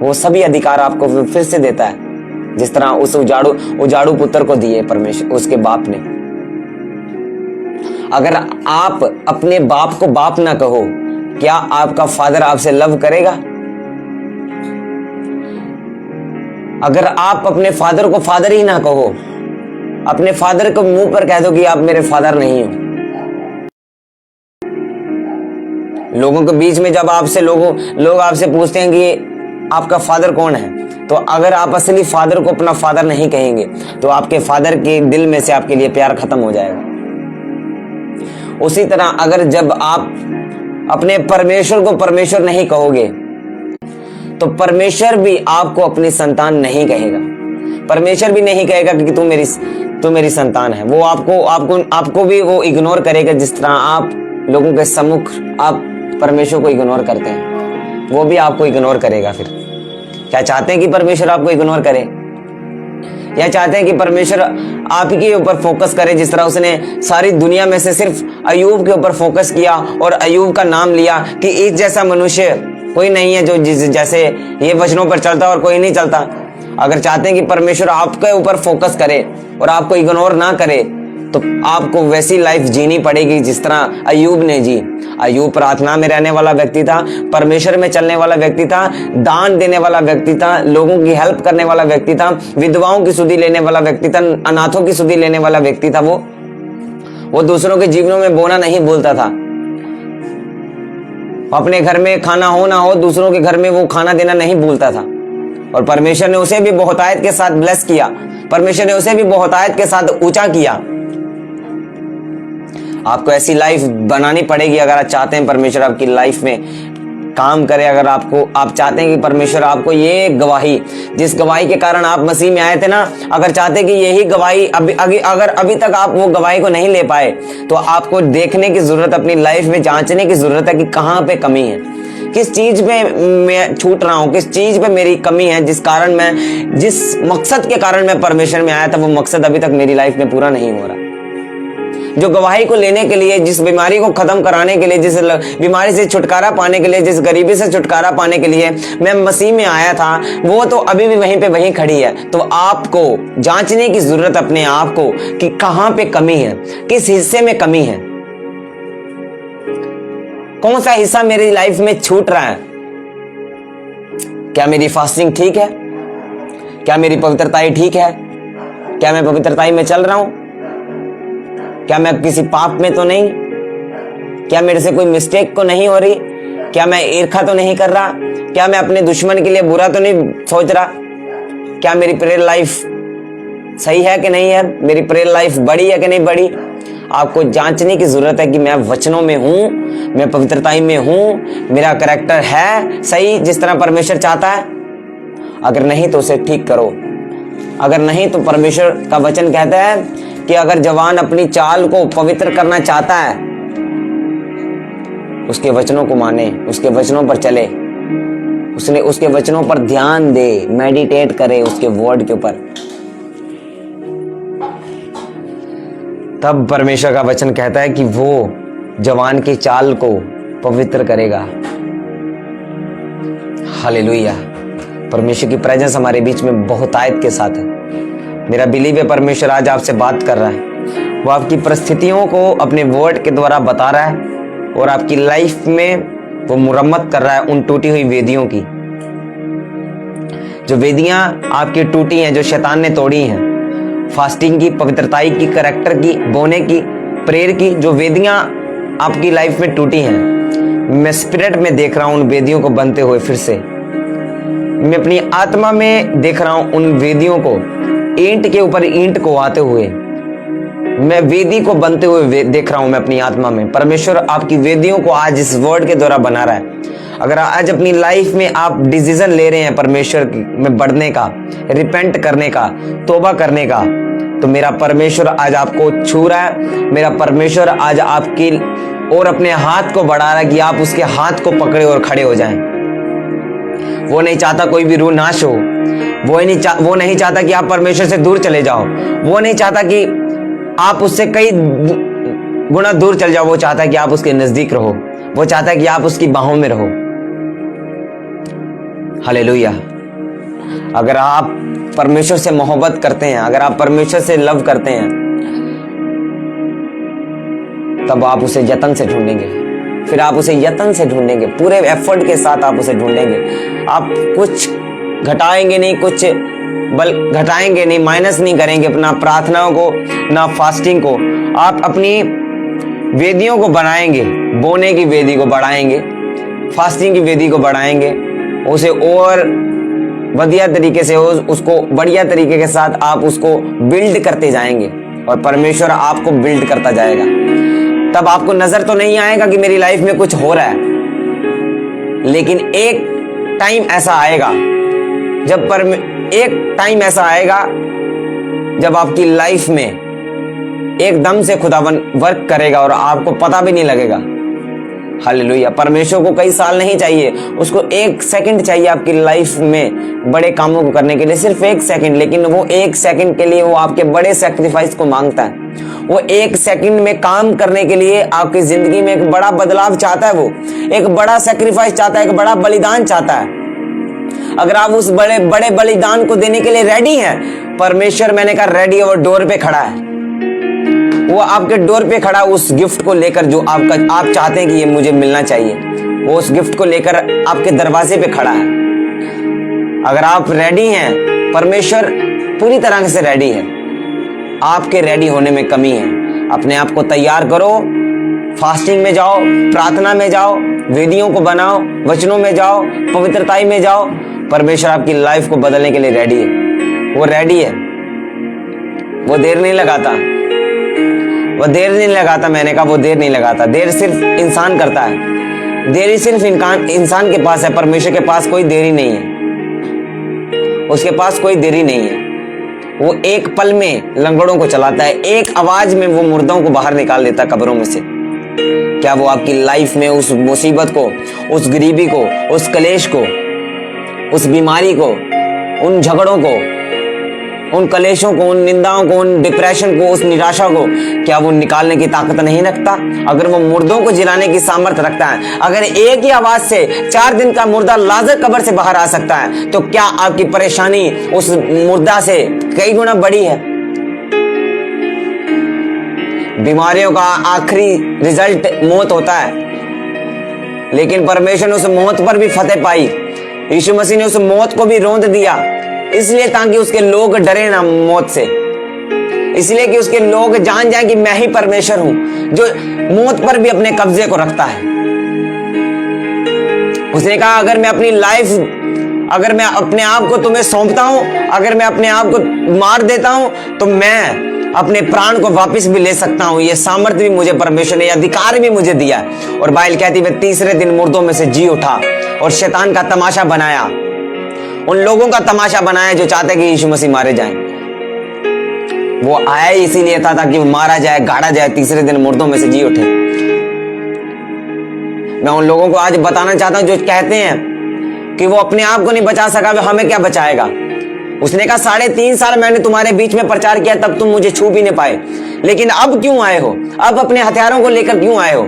वो सभी अधिकार आपको फिर से देता है, जिस तरह उस उजाड़ू पुत्र को दिए परमेश्वर, उसके बाप ने। अगर आप अपने बाप को बाप ना कहो, क्या आपका फादर आपसे लव करेगा? अगर आप अपने फादर को फादर ही ना कहो, अपने फादर को मुंह पर कह दो कि आप मेरे फादर नहीं हो। लोगों के बीच में जब आपसे लोग आपसे पूछते हैं कि आपका फादर कौन है, तो अगर आप असली फादर को अपना फादर नहीं कहेंगे, तो आपके फादर के दिल में से आपके लिए प्यार खत्म हो जाएगा। उसी तरह अगर जब आप अपने परमेश्वर को परमेश्वर नहीं कहोगे, तो परमेश्वर भी आपको अपनी संतान नहीं कहेगा। परमेश्वर भी नहीं कहेगा कि तू मेरी संतान है। वो आपको भी वो इग्नोर करेगा, जिस तरह आप लोगों के सम्मुख आप परमेश्वर को इग्नोर करते हैं, वो भी आपको इग्नोर करेगा। फिर क्या चाहते हैं कि परमेश्वर आपको इग्नोर करे, या चाहते हैं कि परमेश्वर आपके ऊपर फोकस करे, जिस तरह उसने सारी दुनिया में से सिर्फ अय्यूब के ऊपर फोकस किया और अय्यूब का नाम लिया कि इस जैसा मनुष्य कोई नहीं है जो जैसे ये वचनों पर चलता और कोई नहीं चलता। अगर चाहते हैं कि परमेश्वर आपके ऊपर फोकस करे और आपको इग्नोर ना करे, तो आपको वैसी लाइफ जीनी पड़ेगी जिस तरह अय्यूब ने जी। अय्यूब प्रार्थना में रहने वाला व्यक्ति था, परमेश्वर में चलने वाला व्यक्ति था, दान देने वाला व्यक्ति था, लोगों की हेल्प करने वाला व्यक्ति था, विधवाओं की सुधि लेने वाला व्यक्ति था, अनाथों की सुधि लेने वाला व्यक्ति था। वो दूसरों के जीवनों में बोना नहीं भूलता था। अपने घर में खाना हो ना हो, दूसरों के घर में वो खाना देना नहीं भूलता था। और परमेश्वर ने उसे भी बहुतायत के साथ ब्लेस किया, परमेश्वर ने उसे भी बहुतायत के साथ ऊंचा किया। आपको ऐसी लाइफ बनानी पड़ेगी अगर आप चाहते हैं परमेश्वर आपकी लाइफ में काम करे। अगर आप चाहते हैं कि परमेश्वर आपको ये गवाही, जिस गवाही के कारण आप मसीह में आए थे ना, अगर चाहते हैं कि यही गवाही अगर अभी तक आप वो गवाही को नहीं ले पाए, तो आपको देखने की जरूरत, अपनी लाइफ में जांचने की जरूरत है कि कहाँ पे कमी है, किस चीज पे मैं छूट रहा हूँ, किस चीज पे मेरी कमी है, जिस मकसद के कारण मैं परमेश्वर में आया था, वो मकसद अभी तक मेरी लाइफ में पूरा नहीं हो रहा। जो गवाही को लेने के लिए, जिस बीमारी को खत्म कराने के लिए, जिस बीमारी से छुटकारा पाने के लिए, जिस गरीबी से छुटकारा पाने के लिए मैं मसीह में आया था, वो तो अभी भी वहीं खड़ी है। तो आपको जांचने की जरूरत अपने आप को कि कहां पे कमी है, किस हिस्से में कमी है, कौन सा हिस्सा मेरी लाइफ में छूट रहा है। क्या मेरी फास्टिंग ठीक है? क्या मेरी पवित्रताई ठीक है? क्या मैं पवित्रताई में चल रहा हूं? क्या मैं किसी पाप में तो नहीं? क्या मेरे से कोई मिस्टेक तो नहीं हो रही? क्या मैं ईर्खा तो नहीं कर रहा? क्या मैं अपने दुश्मन के लिए बुरा तो नहीं सोच रहा? क्या मेरी प्रेयर लाइफ सही है कि नहीं है? मेरी प्रेयर लाइफ बड़ी है कि नहीं बड़ी? आपको जांचने की जरूरत है कि मैं वचनों में हूं, मैं पवित्रता में हूं, मेरा करैक्टर है सही जिस तरह परमेश्वर चाहता है। अगर नहीं तो उसे ठीक करो। अगर नहीं तो परमेश्वर का वचन कहता है कि अगर जवान अपनी चाल को पवित्र करना चाहता है, उसके वचनों को माने, उसके वचनों पर चले, उसके वचनों पर ध्यान दे, मेडिटेट करे उसके वर्ड के ऊपर, तब परमेश्वर का वचन कहता है कि वो जवान की चाल को पवित्र करेगा। हालेलुया। परमेश्वर की प्रेजेंस हमारे बीच में बहुतायत के साथ है। मेरा बिलीव है परमेश्वर आज आपसे बात कर रहा है। वो आपकी परिस्थितियों को अपने वर्ड के द्वारा बता रहा है और आपकी लाइफ में वो मुरम्मत कर रहा है उन टूटी हुई वेदियों की, जो वेदियां आपकी टूटी हैं, जो शैतान ने तोड़ी हैं। फास्टिंग की, पवित्रताई की, करैक्टर की, बोने की, प्रेयर की, जो वेदियां आपकी लाइफ में टूटी हैं, मैं स्पिरिट में देख रहा हूं उन वेदियों को बनते हुए फिर से। मैं अपनी आत्मा में देख रहा हूं उन वेदियों को, ईंट के ऊपर ईंट को आते हुए, मैं वेदी को बनते हुए देख रहा हूं मैं अपनी आत्मा में। परमेश्वर आपकी वेदियों को आज इस वर्ड के द्वारा बना रहा है। अगर आज अपनी लाइफ में आप डिसीजन ले रहे हैं परमेश्वर में बढ़ने का, रिपेंट करने का, तौबा करने का, तो मेरा परमेश्वर आज आपको छू रहा है। मेरा परमेश्वर आज आपकी और अपने हाथ को बढ़ा रहा है कि आप उसके हाथ को पकड़े और खड़े हो जाएं। वो नहीं चाहता कोई भी रूह नाश हो। वो नहीं चाहता कि आप परमेश्वर से दूर चले जाओ। वो नहीं चाहता कि आप उससे कई गुना दूर चल जाओ। वो चाहता है कि आप उसके नजदीक रहो। वो चाहता है कि आप उसकी बाहों में रहो। हालेलुया। अगर आप परमेश्वर से मोहब्बत करते हैं, अगर आप परमेश्वर से लव करते हैं, तब आप उसे यत्न से ढूंढेंगे। फिर आप उसे यत्न से ढूंढेंगे, पूरे एफर्ट के साथ आप उसे ढूंढेंगे। आप कुछ घटाएंगे नहीं, कुछ बल घटाएंगे नहीं, माइनस नहीं करेंगे अपना प्रार्थनाओं को, ना फास्टिंग को। आप अपनी वेदियों को बनाएंगे, बोने की वेदी को बढ़ाएंगे, फास्टिंग की वेदी को बढ़ाएंगे, उसे और बढ़िया तरीके से, उसको बढ़िया तरीके के साथ आप उसको बिल्ड करते जाएंगे और परमेश्वर आपको बिल्ड करता जाएगा। तब आपको नजर तो नहीं आएगा कि मेरी लाइफ में कुछ हो रहा है, लेकिन एक टाइम ऐसा आएगा जब आपकी लाइफ में एकदम से खुदावन वर्क करेगा और आपको पता भी नहीं लगेगा। हालेलुया। परमेश्वर को कई साल नहीं चाहिए, उसको 1 सेकंड चाहिए आपकी लाइफ में बड़े कामों को करने के लिए, सिर्फ 1 सेकंड। लेकिन वो 1 सेकंड के लिए वो आपके बड़े सैक्रिफाइस को मांगता है। वो 1 सेकंड में काम करने के लिए आपकी जिंदगी में एक बड़ा बदलाव चाहता है। वो एक बड़ा सैक्रिफाइस चाहता है, एक बड़ा बलिदान चाहता है। अगर आप उस बड़े बड़े बलिदान को देने के लिए रेडी हैं, परमेश्वर, मैंने कहा रेडी है, वो डोर पे खड़ा है। वो आपके डोर पे खड़ा उस गिफ्ट को लेकर जो आप चाहते हैं कि ये मुझे मिलना चाहिए। वो उस गिफ्ट को लेकर आपके दरवाजे पे खड़ा है। अगर आप रेडी हैं, परमेश्वर पूरी तरह से रेडी है। आपके रेडी होने में कमी है। अपने आप को तैयार करो, फास्टिंग में जाओ, प्रार्थना में जाओ, वेदियों को बनाओ, वचनों में जाओ, पवित्रताई में जाओ। परमेश्वर आपकी लाइफ को बदलने के लिए रेडी है। वो रेडी है। वो देर नहीं लगाता। मैंने कहा वो देर नहीं लगाता। देर सिर्फ इंसान करता है। देरी सिर्फ इंसान के पास है। परमेश्वर के पास कोई देरी नहीं है। उसके पास कोई देरी नहीं है। वो एक पल में लंगड़ों को चलाता है, एक आवाज में वो मुर्दों को बाहर निकाल देता कब्रों में से। क्या वो आपकी लाइफ में उस मुसीबत को, उस गरीबी को, उस कलेश को, उस बीमारी को, उन झगड़ों को, उन कलेशों को, उन निंदाओं को, उन डिप्रेशन को, उस निराशा को, क्या वो निकालने की ताकत नहीं रखता? अगर वो मुर्दों को जिलाने की सामर्थ्य रखता है, अगर एक ही आवाज से 4 दिन का मुर्दा लाजर कब्र से बाहर आ सकता है, तो क्या आपकी परेशानी उस मुर्दा से कई गुना बड़ी है? बीमारियों का आखिरी रिजल्ट मौत होता है, लेकिन परमेश्वर ने उस मौत पर भी फतेह पाई। यीशु मसीह ने उस मौत को भी रोंद दिया, इसलिए ताकि उसके लोग डरे ना मौत से। इसलिए कि उसके लोग जान जाएं कि मैं ही परमेश्वर हूं, जो मौत पर भी अपने कब्जे को रखता है। उसने कहा अगर मैं अपने आप को तुम्हें सौंपता हूं, अगर मैं अपने आप को मार देता हूं, तो मैं अपने प्राण को वापस भी ले सकता हूं। ये सामर्थ्य भी मुझे परमेश्वर ने, अधिकार भी मुझे दिया है। और बाइबल कहती है वह तीसरे दिन मुर्दों में से जी उठा और शैतान का तमाशा बनाया, उन लोगों का तमाशा बनाया जो चाहते कि यीशु मसीह मारे जाएं। वो आया ही इसीलिए था ताकि वो मारा जाए, गाड़ा जाए, तीसरे दिन मुर्दों में से जी उठे। मैं उन लोगों को आज बताना चाहता हूं जो कहते हैं कि वो अपने आप को नहीं बचा सका, हमें क्या बचाएगा। उसने कहा 3.5 साल मैंने तुम्हारे बीच में प्रचार किया, तब तुम मुझे छू भी नहीं पाए, लेकिन अब क्यों आए हो? अब अपने हथियारों को लेकर क्यों आए हो?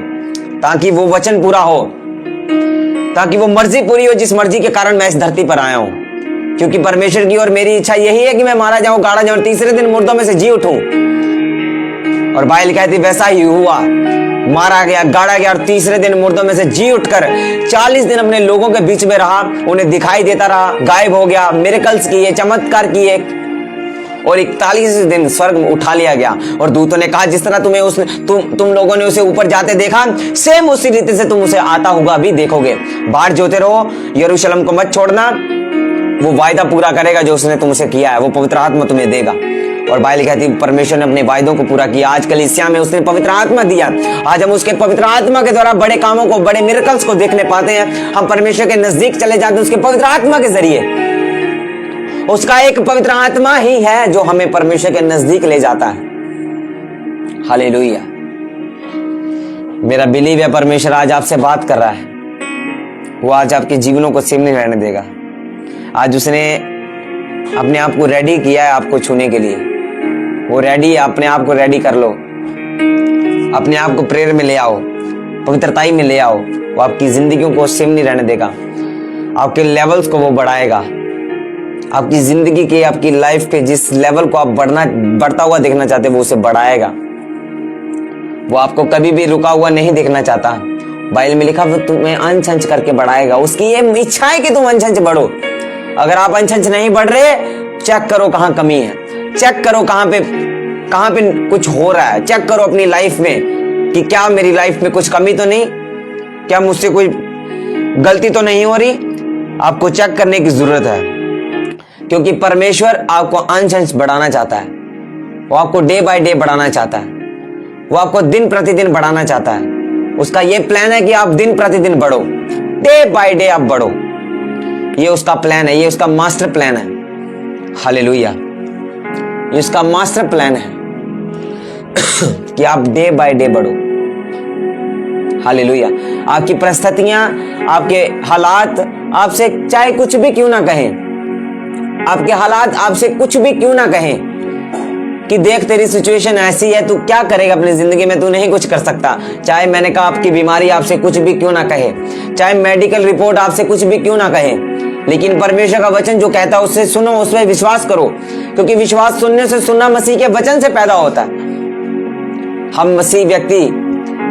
ताकि वो वचन पूरा हो, ताकि वो मर्जी पूरी हो जिस मर्जी के कारण मैं इस धरती पर आया हूं। क्योंकि परमेश्वर की और मेरी इच्छा यही है कि मैं मारा जाऊं, गाड़ा जाऊं, तीसरे दिन मुर्दों में से जी उठूं। और बाइबल कहती वैसा ही हुआ, मारा गया, गाड़ा गया और तीसरे दिन मुर्दों में से जी उठकर 40 दिन अपने लोगों के बीच में रहा, उन्हें दिखाई देता रहा, गायब हो गया, मिरेकल्स किए, चमत्कार किए, और 41 दिन स्वर्ग में उठा लिया गया। और दूतों ने कहा जिस तरह तुम लोगों ने उसे ऊपर जाते देखा, सेम उसी रीति से तुम उसे आता हुआ भी देखोगे। बाहर जोते रहो, यरूशलेम को मत छोड़ना, वो वायदा पूरा करेगा जो उसने तुमसे किया है, वो पवित्र आत्मा तुम्हें देगा। और बाइबल कहती है परमेश्वर ने अपने वायदों को पूरा किया। आज कलीसिया में उसने पवित्र आत्मा दिया, आज हम उसके पवित्र आत्मा के द्वारा बड़े कामों को, बड़े मिरेकल्स को देखने पाते हैं। हम परमेश्वर के नजदीक चले जाते हैं उसके पवित्र आत्मा के जरिए। उसका एक पवित्र आत्मा ही है जो हमें परमेश्वर के नजदीक ले जाता है। हालेलुया। मेरा बिलीव है परमेश्वर आज आपसे बात कर रहा है, वो आज आपके जीवनों को सेम नहीं रहने देगा। आज उसने अपने आप को रेडी किया है आपको छूने के लिए, वो रेडी है। अपने आप को रेडी कर लो, अपने आप को प्रेयर में ले आओ, पवित्रताई में ले आओ। वो आपकी जिंदगियों को सेम नहीं रहने देगा, आपके लेवल्स को वो बढ़ाएगा। आपकी जिंदगी के, आपकी लाइफ के जिस लेवल को आप बढ़ता हुआ देखना चाहते हो वो उसे बढ़ाएगा। वो आपको कभी भी रुका हुआ नहीं देखना चाहता। बाइबल में लिखा वो तुम्हें अंश अंश करके बढ़ाएगा। उसकी ये इच्छा है कि तुम अंश अंश बढ़ो। अगर आप अंश अंश नहीं बढ़ रहे, चेक करो कहां कमी है, चेक करो कहां पे कुछ हो रहा है, चेक करो अपनी लाइफ में कि क्या मेरी लाइफ में कुछ कमी तो नहीं, क्या मुझसे कोई गलती तो नहीं हो रही। आपको चेक करने की जरूरत है, क्योंकि परमेश्वर आपको अंश अंश बढ़ाना चाहता है। वो आपको डे बाय डे बढ़ाना चाहता है, वो आपको दिन प्रतिदिन बढ़ाना चाहता है। उसका ये प्लान है कि आप दिन प्रतिदिन बढ़ो, डे बाय डे आप बढ़ो। ये उसका प्लान है, ये उसका मास्टर प्लान है। हालेलुया। ये उसका मास्टर प्लान है कि आप डे बाय डे बढ़ो। हालेलुया। आपकी परिस्थितियां, आपके हालात आपसे चाहे कुछ भी क्यों ना कहें, आपके हालात आपसे कुछ भी क्यों ना कहें कि देख तेरी सिचुएशन ऐसी है, तू क्या करेगा अपनी जिंदगी में, तू नहीं कुछ कर सकता। चाहे मैंने कहा आपकी बीमारी आपसे कुछ भी क्यों ना कहे, चाहे मेडिकल रिपोर्ट आपसे कुछ भी क्यों ना कहे, लेकिन परमेश्वर का वचन जो कहता है उससे सुनो, उसमें विश्वास करो। क्योंकि विश्वास सुनने से, सुनना मसीह के वचन से पैदा होता है। हम मसीह व्यक्ति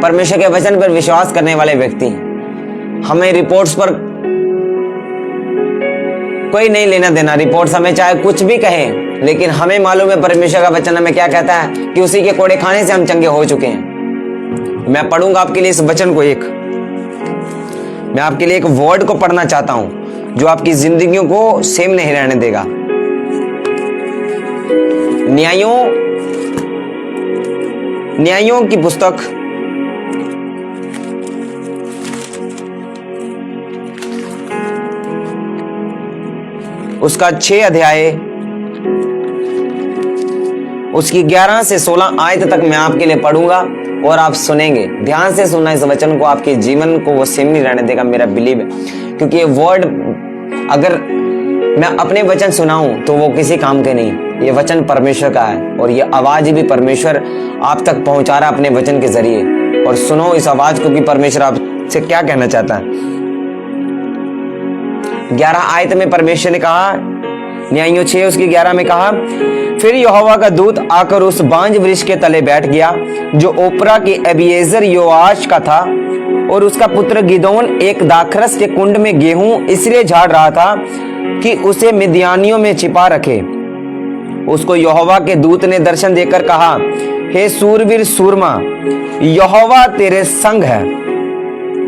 परमेश्वर के वचन पर विश्वास करने वाले व्यक्ति हैं। हमें रिपोर्ट्स पर कोई नहीं लेना देना। रिपोर्ट्स हमें चाहे कुछ भी कहें, लेकिन हमें मालूम है परमेश्वर का वचन हमें क्या कहता है कि उसी के कोड़े खाने से हम चंगे हो चुके हैं। मैं पढ़ूंगा आपके लिए इस वचन को, मैं आपके लिए एक वर्ड को पढ़ना चाहता हूं जो आपकी जिंदगियों को सेम नहीं रहने देगा। न्यायों की पुस्तक उसका 6 अध्याय उसकी 11 से 16 आयत तक मैं आपके लिए पढ़ूंगा और आप सुनेंगे। ध्यान से सुनना इस वचन को, आपके जीवन को वो सेम नहीं रहने देगा, मेरा बिलीव है। क्योंकि ये वर्ड अगर मैं अपने वचन सुनाऊं तो वो किसी काम के नहीं, ये वचन परमेश्वर का है और ये आवाज भी परमेश्वर आप तक पहुंचा रहा अपने वचन के जरिए। और सुनो इस आवाज को कि परमेश्वर आपसे क्या कहना चाहता है। 11 आयत में परमेश्वर ने कहा, न्यायों 6 उसकी 11 में कहा, फिर यहोवा का दूत आकर उस बांज वृक्ष के तले बैठ गया जो ओपरा के अबीएजेर योआश का था, और उसका पुत्र गिदोन एक दाखरस के कुंड में गेहूं इसलिए झाड़ रहा था कि उसे मिद्यानियों में छिपा रखे। उसको यहोवा के दूत ने दर्शन देकर कहा, हे सूरवीर सूरमा, यहोवा तेरे संग है।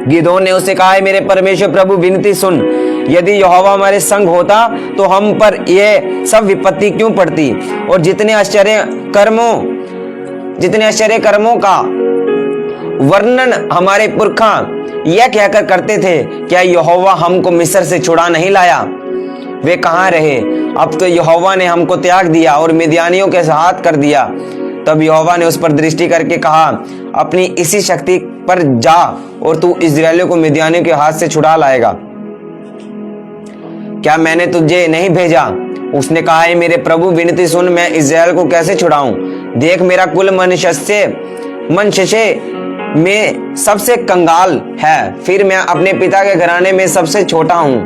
गिदोन ने उससे कहा, मेरे परमेश्वर प्रभु विनती सुन, यदि यहोवा हमारे संग होता तो हम पर यह सब विपत्ति क्यों पड़ती, और जितने आश्चर्य कर्मों का वर्णन हमारे पुरखा यह कहकर करते थे, क्या यहोवा हमको मिस्र से छुड़ा नहीं लाया? वे कहाँ रहे? अब तो यहोवा ने हमको त्याग दिया और मिद्यानियों के हाथ कर दिया। तब यहोवा ने उस पर दृष्टि करके कहा, अपनी इसी शक्ति पर जा और तू इस्राएलियों को मिद्यानियों के हाथ से छुड़ा लाएगा। क्या मैंने तुझे नहीं भेजा? उसने कहा, है मेरे प्रभु विनती सुन, मैं इस्राएल को कैसे छुड़ाऊं? देख, मेरा कुल मनुष्य में सबसे कंगाल है, फिर मैं अपने पिता के घराने में सबसे छोटा हूं।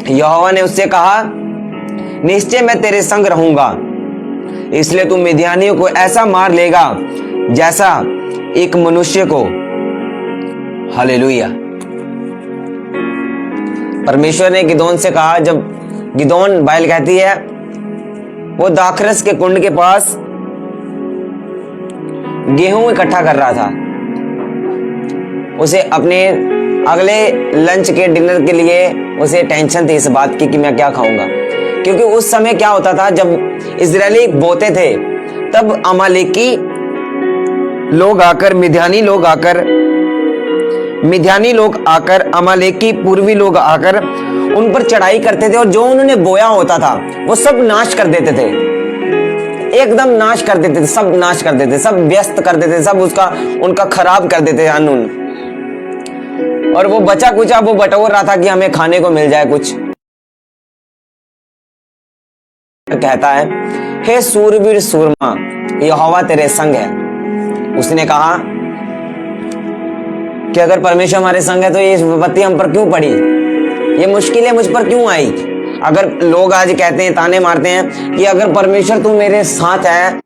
यहोवा ने उससे कहा, निश्चय मैं तेरे संग रहूंगा, इसलिए तू मिद्यानियों को ऐसा मार लेगा जैसा एक मनुष्य को। हालेलुया। परमेश्वर ने गिदोन से कहा, जब गिदोन, बाइबल कहती है, वो दाखरस के कुंड के पास गेहूं इकट्ठा कर रहा था। उसे अपने अगले लंच के डिनर के लिए उसे टेंशन थी इस बात की कि मैं क्या खाऊंगा, क्योंकि उस समय क्या होता था, जब इजरायली बोते थे तब अमालेकी लोग आकर, मिद्यानी लोग आकर, अमालेकी पूर्वी लोग आकर उन पर चढ़ाई करते थे और जो उन्होंने बोया होता था वो सब नाश कर देते थे, एकदम नाश कर देते थे, सब नाश कर देते, सब व्यस्त कर देते, सब उनका खराब कर देते अन्न। और वो बचा कुचा वो बटोर रहा था कि हमें खाने को मिल जाए कुछ। कहता है, हे सूरवीर सूरमा, यहोवा तेरे संग है। उसने कहा कि अगर परमेश्वर हमारे संग है तो ये विपत्ति हम पर क्यों पड़ी, ये मुश्किलें मुझ पर क्यों आई? अगर लोग आज कहते हैं, ताने मारते हैं कि अगर परमेश्वर तू मेरे साथ है,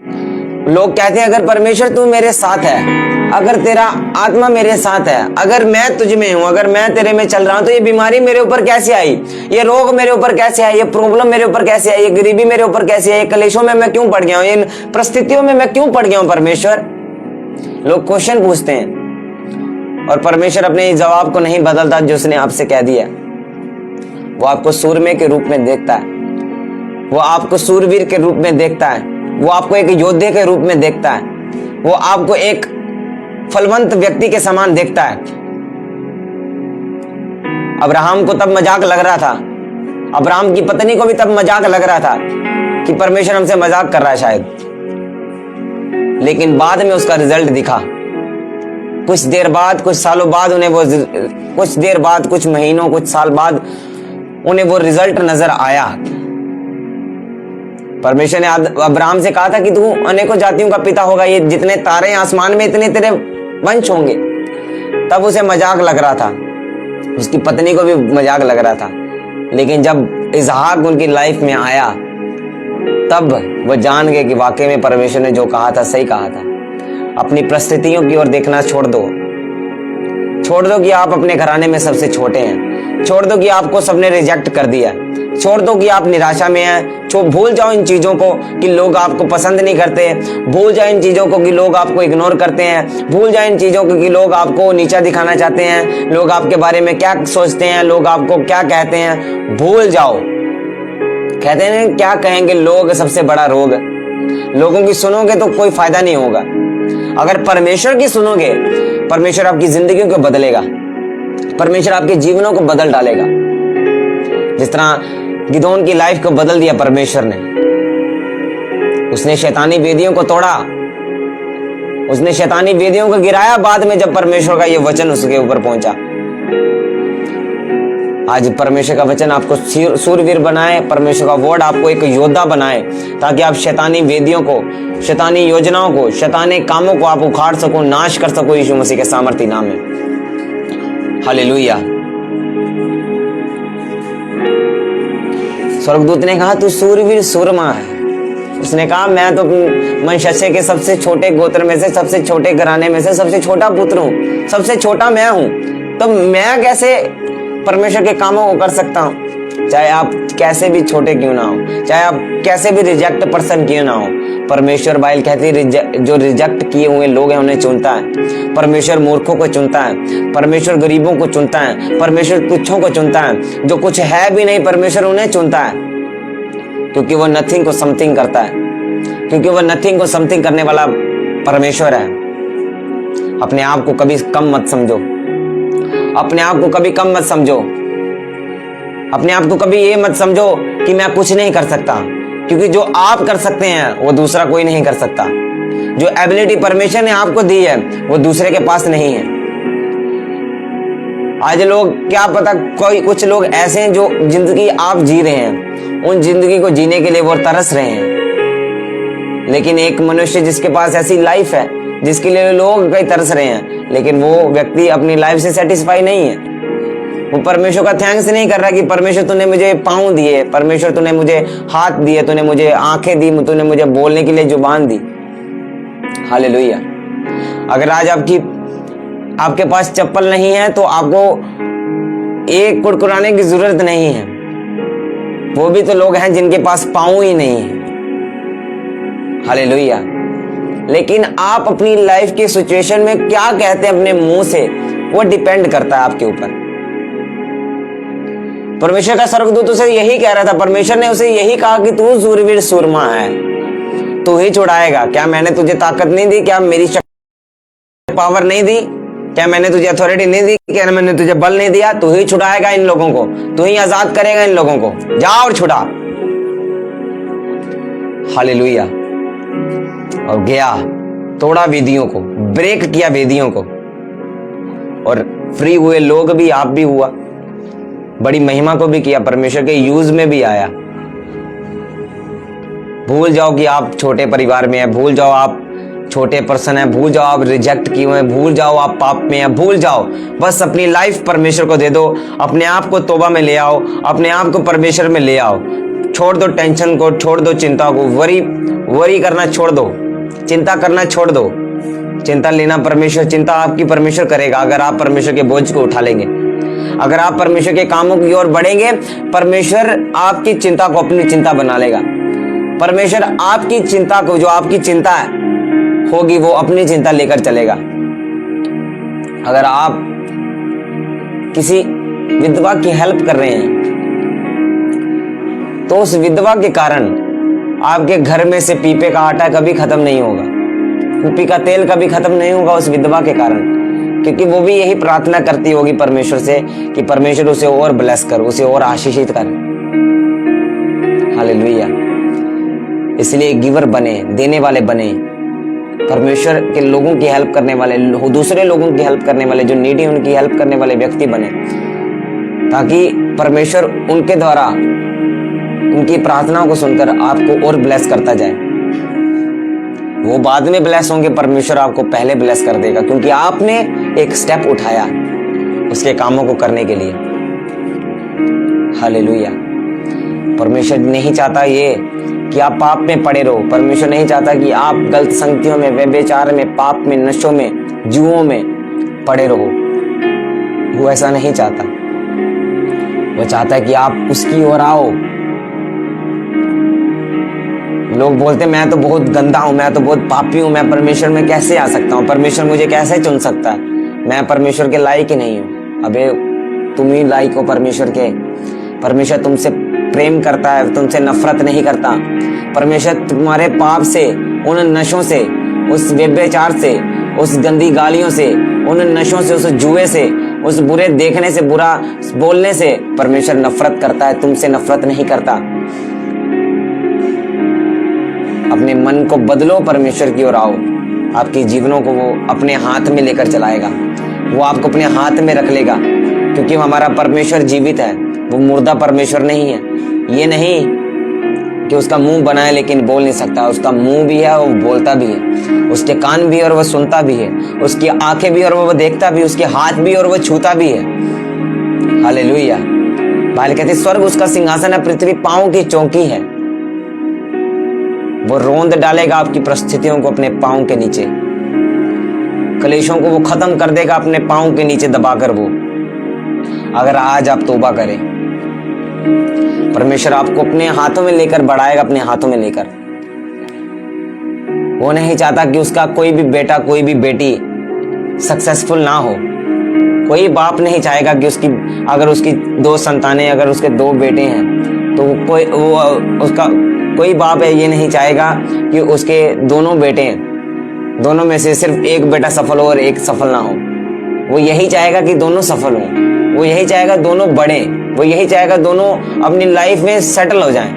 लोग कहते हैं अगर परमेश्वर तू मेरे साथ है, अगर तेरा आत्मा मेरे साथ है, अगर मैं तुझ में हूं, अगर मैं तेरे में चल रहा हूं, तो ये बीमारी मेरे ऊपर कैसे आई, ये रोग मेरे ऊपर कैसे आई, ये प्रॉब्लम मेरे ऊपर कैसे आई, ये गरीबी मेरे ऊपर कैसे आई, ये कलेशों में मैं क्यों पड़ गया हूं, इन परिस्थितियों में मैं क्यों पड़ गया हूं परमेश्वर? लोग क्वेश्चन पूछते हैं और परमेश्वर अपने जवाब को नहीं बदलता जो उसने आपसे कह दिया। वो आपको सूरमे के रूप में देखता है, वो आपको सूरवीर के रूप में देखता है, वो आपको एक योद्धे के रूप में देखता है, वो आपको एक फलवंत व्यक्ति के समान देखता है। अब्राहम को तब मजाक लग रहा था, अब्राहम की पत्नी को भी तब मजाक लग रहा था कि परमेश्वर हमसे मजाक कर रहा है शायद, लेकिन बाद में उसका रिजल्ट दिखा। कुछ देर बाद, कुछ सालों बाद उन्हें वो, कुछ देर बाद, कुछ महीनों, कुछ साल बाद उन्हें वो रिजल्ट नजर आया। परमेश्वर ने अब्राहम से कहा था कि तू अनेकों जातियों का पिता होगा, ये जितने तारे आसमान में इतने तेरे वंश होंगे। तब उसे मजाक लग रहा था, उसकी पत्नी को भी मजाक लग रहा था, लेकिन जब इसहाक उनकी लाइफ में आया तब वो जान गए कि वाकई में परमेश्वर ने जो कहा था सही कहा था। अपनी परिस्थितियों की ओर देखना छोड़ दो कि आप अपने घराने में सबसे छोटे हैं, छोड़ दो कि आपको सबने रिजेक्ट कर दिया, छोड़ दो कि आप निराशा में हैं। भूल जाओ इन चीजों को कि लोग आपको पसंद नहीं करते, भूल जाओ इन चीजों को कि लोग आपको इग्नोर करते हैं, भूल जाओ इन चीजों को कि लोग आपको नीचा दिखाना चाहते हैं, लोग आपके बारे में क्या सोचते हैं, लोग आपको क्या कहते हैं। भूल जाओ। कहते हैं क्या कहेंगे लोग, सबसे बड़ा रोग। लोगों की सुनोगे तो कोई फायदा नहीं होगा, अगर परमेश्वर की सुनोगे परमेश्वर आपकी जिंदगी को बदलेगा, परमेश्वर आपके जीवनों को बदल डालेगा। जिस तरह गिदोन की लाइफ को बदल दिया परमेश्वर ने, उसने शैतानी वेदियों को तोड़ा, उसने शैतानी वेदियों को गिराया बाद में जब परमेश्वर का ये वचन उसके ऊपर पहुंचा। आज परमेश्वर का वचन आपको सूरवीर बनाए, परमेश्वर का वर्ड आपको एक योद्धा बनाए, ताकि आप शैतानी वेदियों को, शैतानी योजनाओं को, शैतानी कामों को आप उखाड़ सको, नाश कर सको यीशु मसीह के सामर्थी नाम में। हालेलुया। स्वर्गदूत ने कहा तू सूरवीर सूरमा है। उसने कहा मैं तो मनशस्य के सबसे छोटे गोत्र में से, सबसे छोटे घराने में से सबसे छोटा पुत्र हूं, सबसे छोटा मैं हूं, तो मैं कैसे परमेश्वर के कामों को कर सकता हूं? चाहे आप कैसे भी छोटे क्यों ना हो, चाहे आप कैसे भी रिजेक्ट पर्सन क्यों ना हो, परमेश्वर बाइबल कहती है जो रिजेक्ट किए हुए लोग हैं उन्हें चुनता है। परमेश्वर मूर्खों को चुनता है, परमेश्वर गरीबों को चुनता है, परमेश्वर तुच्छों को चुनता है, जो कुछ है भी नहीं परमेश्वर उन्हें चुनता है, क्योंकि वो नथिंग को समथिंग करता है, क्योंकि वो नथिंग को समथिंग करने वाला परमेश्वर है। अपने आप को कभी कम मत समझो, अपने आप को कभी कम मत समझो, अपने आप को कभी ये मत समझो कि मैं कुछ नहीं कर सकता, क्योंकि जो आप कर सकते हैं वो दूसरा कोई नहीं कर सकता। जो एबिलिटी परमेश्वर ने आपको दी है वो दूसरे के पास नहीं है। आज लोग क्या पता, कोई कुछ लोग ऐसे हैं जो जिंदगी आप जी रहे हैं उन जिंदगी को जीने के लिए वो तरस रहे हैं, लेकिन एक मनुष्य जिसके पास ऐसी लाइफ है जिसके लिए लोग कई तरस रहे हैं, लेकिन वो व्यक्ति अपनी लाइफ से सेटिस्फाई नहीं है। वो परमेश्वर का थैंक्स नहीं कर रहा कि परमेश्वर तूने मुझे पाँव दिए, परमेश्वर तूने मुझे हाथ दिए, तूने मुझे आंखें दी, तूने मुझे बोलने के लिए जुबान दी। हालेलुया। अगर आज आपके पास चप्पल नहीं है तो आपको एक कुड़कुड़ाने की जरूरत नहीं है। वो भी तो लोग हैं जिनके पास पाँव ही नहीं है। हालेलुया। लेकिन आप अपनी लाइफ की सिचुएशन में क्या कहते हैं अपने मुंह से, वो डिपेंड करता है आपके ऊपर। परमेश्वर का स्वर्गदूत उसे यही कह रहा था, परमेश्वर ने उसे यही कहा कि तू सूरवीर सूरमा है, तू ही छुड़ाएगा। क्या मैंने तुझे ताकत नहीं दी? क्या मेरी पावर नहीं दी? क्या मैंने तुझे अथॉरिटी नहीं दी? क्या मैंने तुझे बल नहीं दिया? तू ही छुड़ाएगा इन लोगों को, तू ही आजाद करेगा इन लोगों को। जा और छुड़ा। हालेलुया। और गया, तोड़ा वेदियों को, ब्रेक किया वेदियों को, और फ्री हुए लोग भी, आप भी हुआ। बड़ी महिमा को भी किया, परमेश्वर के यूज में भी आया। भूल जाओ कि आप छोटे परिवार में हैं, भूल जाओ आप छोटे पर्सन हैं, भूल जाओ आप रिजेक्ट किए हुए हैं, भूल जाओ आप पाप में हैं, भूल जाओ। बस अपनी लाइफ परमेश्वर को दे दो, अपने आप को तौबा में ले आओ, अपने आप को परमेश्वर में ले आओ। छोड़ दो टेंशन को, छोड़ दो चिंता को, वरी करना छोड़ दो, चिंता करना छोड़ दो। चिंता लेना चिंता आपकी परमेश्वर करेगा अगर आप परमेश्वर के बोझ को उठा लेंगे। अगर आप परमेश्वर के कामों की ओर बढ़ेंगे, परमेश्वर आपकी चिंता को अपनी चिंता बना लेगा। परमेश्वर आपकी चिंता को, जो आपकी चिंता होगी, वो अपनी चिंता लेकर चलेगा। अगर आप किसी विधवा की हेल्प कर रहे हैं तो उस विधवा के कारण आपके घर में से पीपे का आटा कभी खत्म नहीं होगा, कुपी का तेल कभी खत्म नहीं होगा उस विधवा के कारण, क्योंकि वो भी यही प्रार्थना करती होगी परमेश्वर से कि परमेश्वर उसे और ब्लेस कर, उसे और आशीषित कर। हालेलुया। इसलिए गिवर बने, देने वाले बने, परमेश्वर के लोगों की हेल्प करने वाले, दूसरे लोगों की हेल्प करने वाले, जो नीडी उनकी हेल्प करने वाले व्यक्ति बने, ताकि परमेश्वर उनके द्वारा उनकी प्रार्थनाओं को सुनकर आपको और ब्लेस करता जाए। वो बाद में ब्लेस होंगे, परमेश्वर आपको पहले ब्लेस कर देगा, क्योंकि आपने एक स्टेप उठाया उसके कामों को करने के लिए। हालेलुया। परमेश्वर नहीं चाहता ये कि आप पाप में पड़े रहो। परमेश्वर नहीं चाहता कि आप गलत संगतियों में, व्यभिचार में, पाप में, नशों में, जुओं में पड़े रहो। वो ऐसा नहीं चाहता। वो चाहता है कि आप उसकी ओर आओ। लोग बोलते हैं मैं तो बहुत गंदा हूं, मैं तो बहुत पापी हूं, मैं परमेश्वर में कैसे आ सकता हूं, परमेश्वर मुझे कैसे चुन सकता है, मैं परमेश्वर के लायक ही नहीं हूं। अबे तुम ही लायक हो परमेश्वर के। परमेश्वर तुमसे प्रेम करता है, तुमसे नफरत नहीं करता। परमेश्वर तुम्हारे पाप से, उन नशों से, उस व्यभिचार से, उस गंदी गालियों से, उन नशों से, उस जुए से, उस बुरे देखने से, बुरा बोलने से परमेश्वर नफरत करता है, तुमसे नफरत नहीं करता। अपने मन को बदलो, परमेश्वर की ओर आओ। आपके जीवनों को वो अपने हाथ में लेकर चलाएगा, वो आपको अपने हाथ में रख लेगा, क्योंकि हमारा परमेश्वर जीवित है, वो मुर्दा परमेश्वर नहीं है। ये नहीं कि उसका मुंह बना है लेकिन बोल नहीं सकता, उसका मुंह भी है, वो बोलता भी है, उसके कान भी और वो सुनता भी है, उसकी आंखें भी और वो देखता भी, उसके हाथ भी और वो छूता भी है। हालेलुया। बाइबल कहती है स्वर्ग उसका सिंहासन है, पृथ्वी पांव की चौकी है। वो रोंद डालेगा आपकी परिस्थितियों को अपने पांव के नीचे, कलेशों को वो खत्म कर देगा अपने पांव के नीचे दबाकर। वो अगर आज आप तौबा करें, परमेश्वर आपको अपने हाथों में लेकर बढ़ाएगा, अपने हाथों में लेकर। वो नहीं चाहता कि उसका कोई भी बेटा, कोई भी बेटी सक्सेसफुल ना हो। कोई बाप नहीं चाहेगा कि अगर उसकी 2 संतानें, अगर उसके 2 बेटे हैं, तो उसका कोई बाप है ये नहीं चाहेगा कि उसके दोनों बेटे हैं, दोनों में से सिर्फ एक बेटा सफल हो और एक सफल ना हो। वो यही चाहेगा कि दोनों सफल हों, वो यही चाहेगा दोनों बढ़े, वो यही चाहेगा दोनों अपनी लाइफ में सेटल हो जाएं।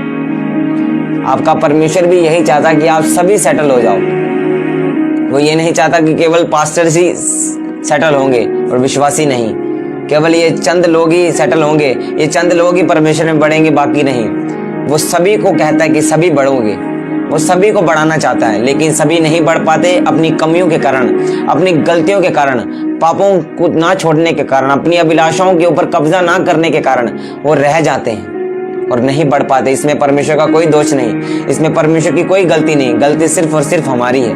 आपका परमेश्वर भी यही चाहता कि आप सभी सेटल हो जाओ। वो ये नहीं चाहता कि केवल पास्टर्स ही सेटल होंगे और विश्वासी नहीं, केवल ये चंद लोग ही सेटल होंगे, ये चंद लोग ही परमेश्वर में बढ़ेंगे, बाकी नहीं। वो सभी को कहता है कि सभी बढ़ोगे, वो सभी को बढ़ाना चाहता है, लेकिन सभी नहीं बढ़ पाते अपनी कमियों के कारण, अपनी गलतियों के कारण, पापों को ना छोड़ने के कारण, अपनी अभिलाषाओं के ऊपर कब्जा ना करने के कारण वो रह जाते हैं और नहीं बढ़ पाते। इसमें परमेश्वर का कोई दोष नहीं, इसमें परमेश्वर की कोई गलती नहीं, गलती सिर्फ और सिर्फ हमारी है,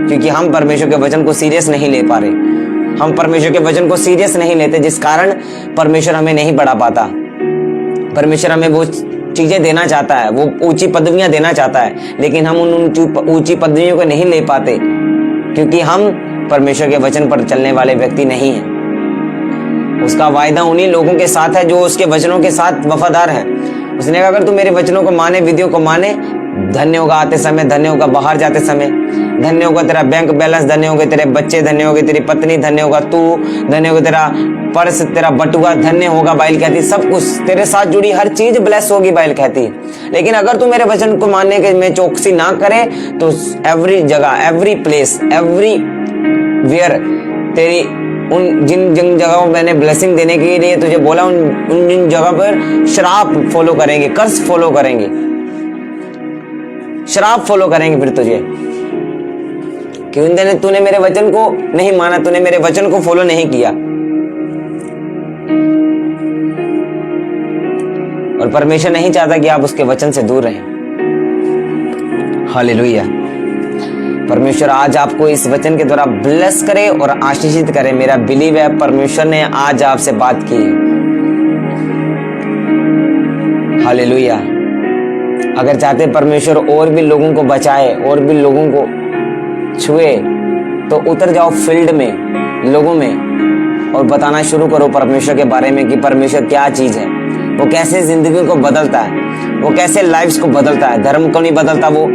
क्योंकि हम परमेश्वर के वचन को सीरियस नहीं ले पा रहे। हम परमेश्वर के वचन को सीरियस नहीं लेते, जिस कारण परमेश्वर हमें नहीं बढ़ा पाता। परमेश्वर हमें वो चीजें देना चाहता है, वो ऊंची पदवियां देना चाहता है, लेकिन हम उन ऊंची पदवियों को नहीं ले पाते, क्योंकि हम परमेश्वर के वचन पर चलने वाले व्यक्ति नहीं हैं। उसका वायदा उन्हीं लोगों के साथ है जो उसके वचनों के साथ वफादार हैं। उसने कहा अगर तू मेरे वचनों को माने, विधियों को माने, धन्य होगा आते समय, धन्य होगा बाहर जाते समय, धन्य होगा तेरा बैंक बैलेंस, धन्य होंगे तेरे बच्चे, धन्य होगी तेरी पत्नी, धन्य होगा तू, धन्य होगा तेरा पर्स, तेरा बटुआ, धन्य होगा। बाइबल कहती सब कुछ तेरे साथ जुड़ी हर चीज ब्लेस होगी, बाइबल कहती। लेकिन अगर तू मेरे वचन को मानने के में चौकसी ना करे तो एवरी जगह, एवरी प्लेस, एवरी वेयर तेरी उन जिन जगहों मैंने ब्लेसिंग देने के लिए तुझे बोला, उन जिन जगह पर श्राप फॉलो करेंगे, कर्स फॉलो करेंगे, श्राप फॉलो करेंगे फिर तुझे, क्योंकि तूने मेरे वचन को नहीं माना, तूने मेरे वचन को फॉलो नहीं किया। और परमेश्वर नहीं चाहता कि आप उसके वचन से दूर रहें। हालेलुया। परमेश्वर आज आपको इस वचन के द्वारा ब्लेस करे और आशीषित करे। मेरा बिलीव है परमेश्वर ने आज आपसे बात की। हालेलुया। अगर चाहते परमेश्वर और भी लोगों को बचाए, और भी लोगों को छुए, तो उतर जाओ फील्ड में, लोगों में, और बताना शुरू करो परमेश्वर के बारे में कि परमेश्वर क्या चीज है, वो कैसे जिंदगी को बदलता है, वो कैसे लाइफ्स को बदलता है। धर्म को नहीं बदलता, वो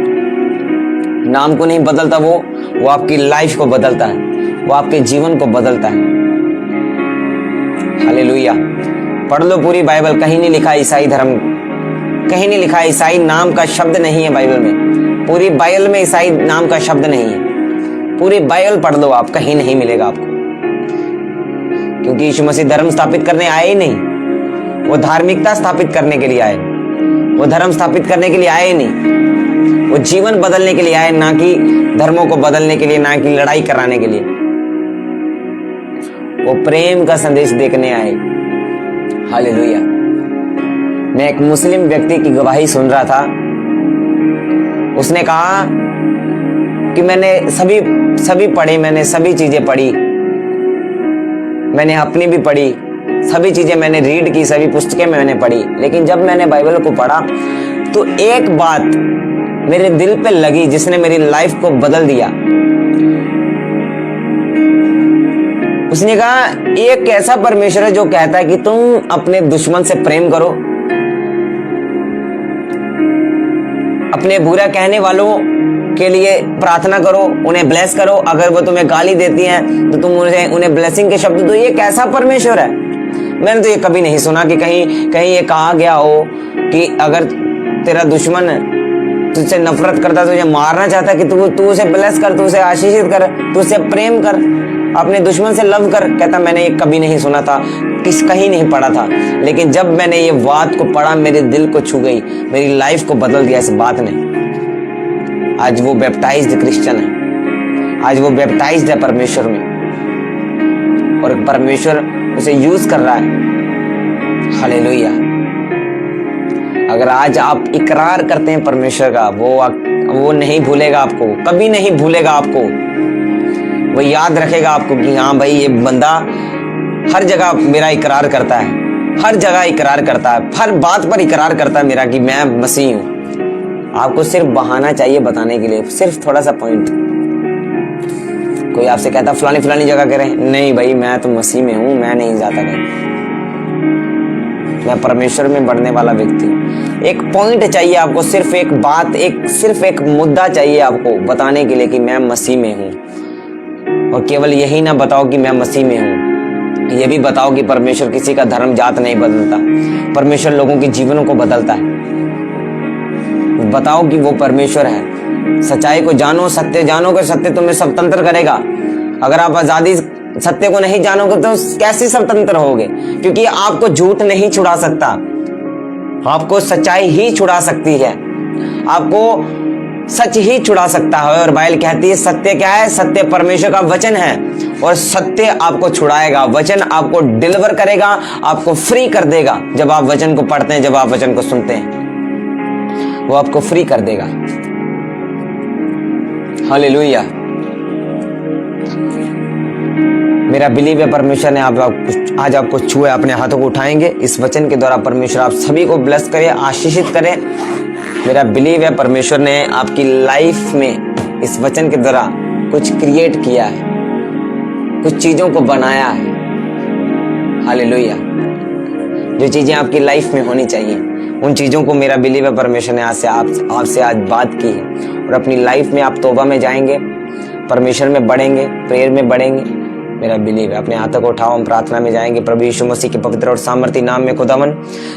नाम को नहीं बदलता, वो आपकी लाइफ को बदलता है, वो आपके जीवन को बदलता है। हालेलुया। पढ़ लो पूरी बाइबल, कहीं नहीं लिखा ईसाई धर्म, कहीं नहीं लिखा ईसाई नाम का शब्द नहीं है बाइबल में। पूरी बाइबल में ईसाई नाम का शब्द नहीं है। पूरी बाइबल पढ़ लो आप, कहीं नहीं मिलेगा आपको, क्योंकि यीशु मसीह धर्म स्थापित करने आए ही नहीं, वो धार्मिकता स्थापित करने के लिए आए, वो धर्म स्थापित करने के लिए आए नहीं, वो जीवन बदलने के लिए आए, ना कि धर्मों को बदलने के लिए, ना कि लड़ाई कराने के लिए। वो प्रेम का संदेश देखने आए। हालेलुया। मैं एक मुस्लिम व्यक्ति की गवाही सुन रहा था। उसने कहा कि मैंने सभी पढ़ी, मैंने सभी चीजें पढ़ी, मैंने अपनी भी पढ़ी, सभी चीजें मैंने रीड की, सभी पुस्तकें मैंने पढ़ी, लेकिन जब मैंने बाइबल को पढ़ा तो एक बात मेरे दिल पे लगी जिसने मेरी लाइफ को बदल दिया। उसने कहा एक ऐसा परमेश्वर है जो कहता है कि तुम अपने दुश्मन से प्रेम करो, अपने बुरा कहने वालों के लिए प्रार्थना करो, उन्हें ब्लेस करो, अगर वो तुम्हें गाली देती हैं तो तुम उन्हें ब्लेसिंग के शब्द दो। ये कैसा परमेश्वर है? मैंने तो ये कभी नहीं सुना कि कहीं ये कहा गया हो कि अगर तेरा दुश्मन तुझसे नफरत करता, तुझे मारना चाहता कि तू उसे ब्लेस कर, तू उसे आशीषित कर, तू उसे प्रेम कर, अपने दुश्मन से लव कर। कहता मैंने ये कभी नहीं सुना था, कहीं नहीं पढ़ा था, लेकिन जब मैंने ये बात को पढ़ा मेरे दिल को छू गई, मेरी लाइफ को बदल दिया इस बात ने। आज वो बैप्टाइज्ड क्रिश्चियन है, आज वो बैप्टाइज्ड है परमेश्वर में, और परमेश्वर उसे यूज कर रहा है। हालेलुया। अगर आज आप इकरार करते हैं परमेश्वर का, वो नहीं भूलेगा आपको, कभी नहीं भूलेगा आपको। वो याद रखेगा आपको कि हाँ भाई ये बंदा हर जगह मेरा इकरार करता है, हर जगह इकरार करता है, हर बात पर इकरार करता है मेरा कि मैं मसीह हूं। आपको सिर्फ बहाना चाहिए बताने के लिए, सिर्फ थोड़ा सा पॉइंट। कोई आपसे कहता फलानी फलानी जगह करें, नहीं भाई मैं तो मसीह में हूं, मैं नहीं जाता कहीं, मैं परमेश्वर में बढ़ने वाला व्यक्ति हूं। एक पॉइंट चाहिए आपको, सिर्फ एक बात, सिर्फ एक मुद्दा चाहिए आपको बताने के लिए कि मैं मसीह में हूं। और केवल यही ना बताओ कि मैं मसीह में हूं, ये भी बताओ कि परमेश्वर किसी का धर्म जात नहीं बदलता, परमेश्वर लोगों के जीवनों को बदलता है। बताओ कि वो परमेश्वर है। सच्चाई को जानो, सत्य जानोगे, सत्य तुम्हें स्वतंत्र करेगा। अगर आप आजादी सत्य को नहीं जानोगे तो कैसे स्वतंत्र होगे? क्योंकि आपको झूठ नहीं छुड़ा सकता, आपको सच्चाई ही छुड़ा सकती है, आपको सच ही छुड़ा सकता है। और बाइबल कहती है सत्य क्या है? सत्य परमेश्वर का वचन है, और सत्य आपको छुड़ाएगा, वचन आपको डिलीवर करेगा, आपको फ्री कर देगा। जब आप वचन को पढ़ते हैं, जब आप वचन को सुनते हैं, वो आपको फ्री कर देगा। हालेलुया। मेरा बिलीव है परमेश्वर ने आज आपको छुए, अपने हाथों को उठाएंगे। इस वचन के द्वारा परमेश्वर आप सभी को ब्लेस करे, आशीषित करे। मेरा बिलीव है परमेश्वर ने आपकी लाइफ में इस वचन के द्वारा कुछ क्रिएट किया है, कुछ चीजों को बनाया है। हालेलुया। जो चीजें आपकी लाइफ में होनी चाहिए, उन चीजों को मेरा बिलीव है परमेश्वर ने आपसे आज बात की है। और अपनी लाइफ में आप तौबा में जाएंगे, परमेश्वर में बढ़ेंगे, प्रेयर में बढ़ेंगे। मेरा बिलीव है। अपने हाथों को उठाओ, हम प्रार्थना में जाएंगे। प्रभु यीशु मसीह के पवित्र और सामर्थी नाम में खुदावन,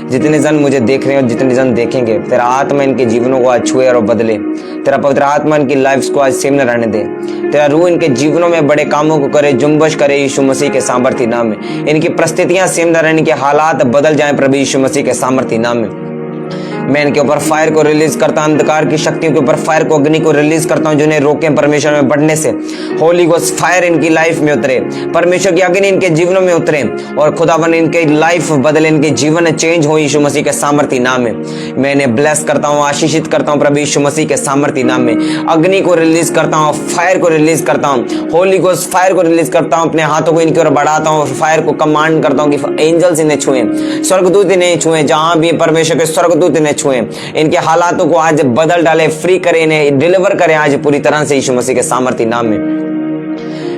जितने जन मुझे देख रहे हैं और जितने जन देखेंगे, तेरा आत्मा इनके जीवनों को आज छुए और बदले। तेरा पवित्र आत्मा इनकी लाइफ को आज सेम न रहने दे। तेरा रूह इनके जीवनों में बड़े कामों को करे, जुम्बश करे यीशु मसीह के सामर्थी नाम में। इनकी परिस्थितियां सेम न रहने के हालात बदल जाए प्रभु यीशु मसीह के सामर्थी नाम में। मैं इनके ऊपर फायर को रिलीज करता हूं, अंधकार की शक्तियों के ऊपर फायर को, अग्नि को रिलीज करता हूं, जिन्हें रोके परमेश्वर में बढ़ने से। होली गोस्ट फायर इनकी लाइफ में उतरे, परमेश्वर की अग्नि इनके जीवनों में उतरे, और खुदावन इनके लाइफ बदले, इनके जीवन चेंज हो यीशु मसीह के सामर्थी नाम में। मैं इन्हें ब्लेस करता हूं, आशीषित करता हूं प्रभु यीशु मसीह के सामर्थी नाम में। अग्नि को रिलीज करता हूं, फायर को रिलीज करता हूं, होली गोस्ट फायर को रिलीज करता हूं। अपने हाथों को इनकी ओर बढ़ाता हूं, फायर को कमांड करता हूं कि एंजल्स इन्हें छुए, स्वर्गदूत इन्हें छुए, जहां भी परमेश्वर के स्वर्गदूत इन्हें छुए, इनके हालातों को आज बदल डाले, फ्री करे, इन्हें डिलीवर करे आज पूरी तरह से यीशु मसीह के सामर्थी नाम में।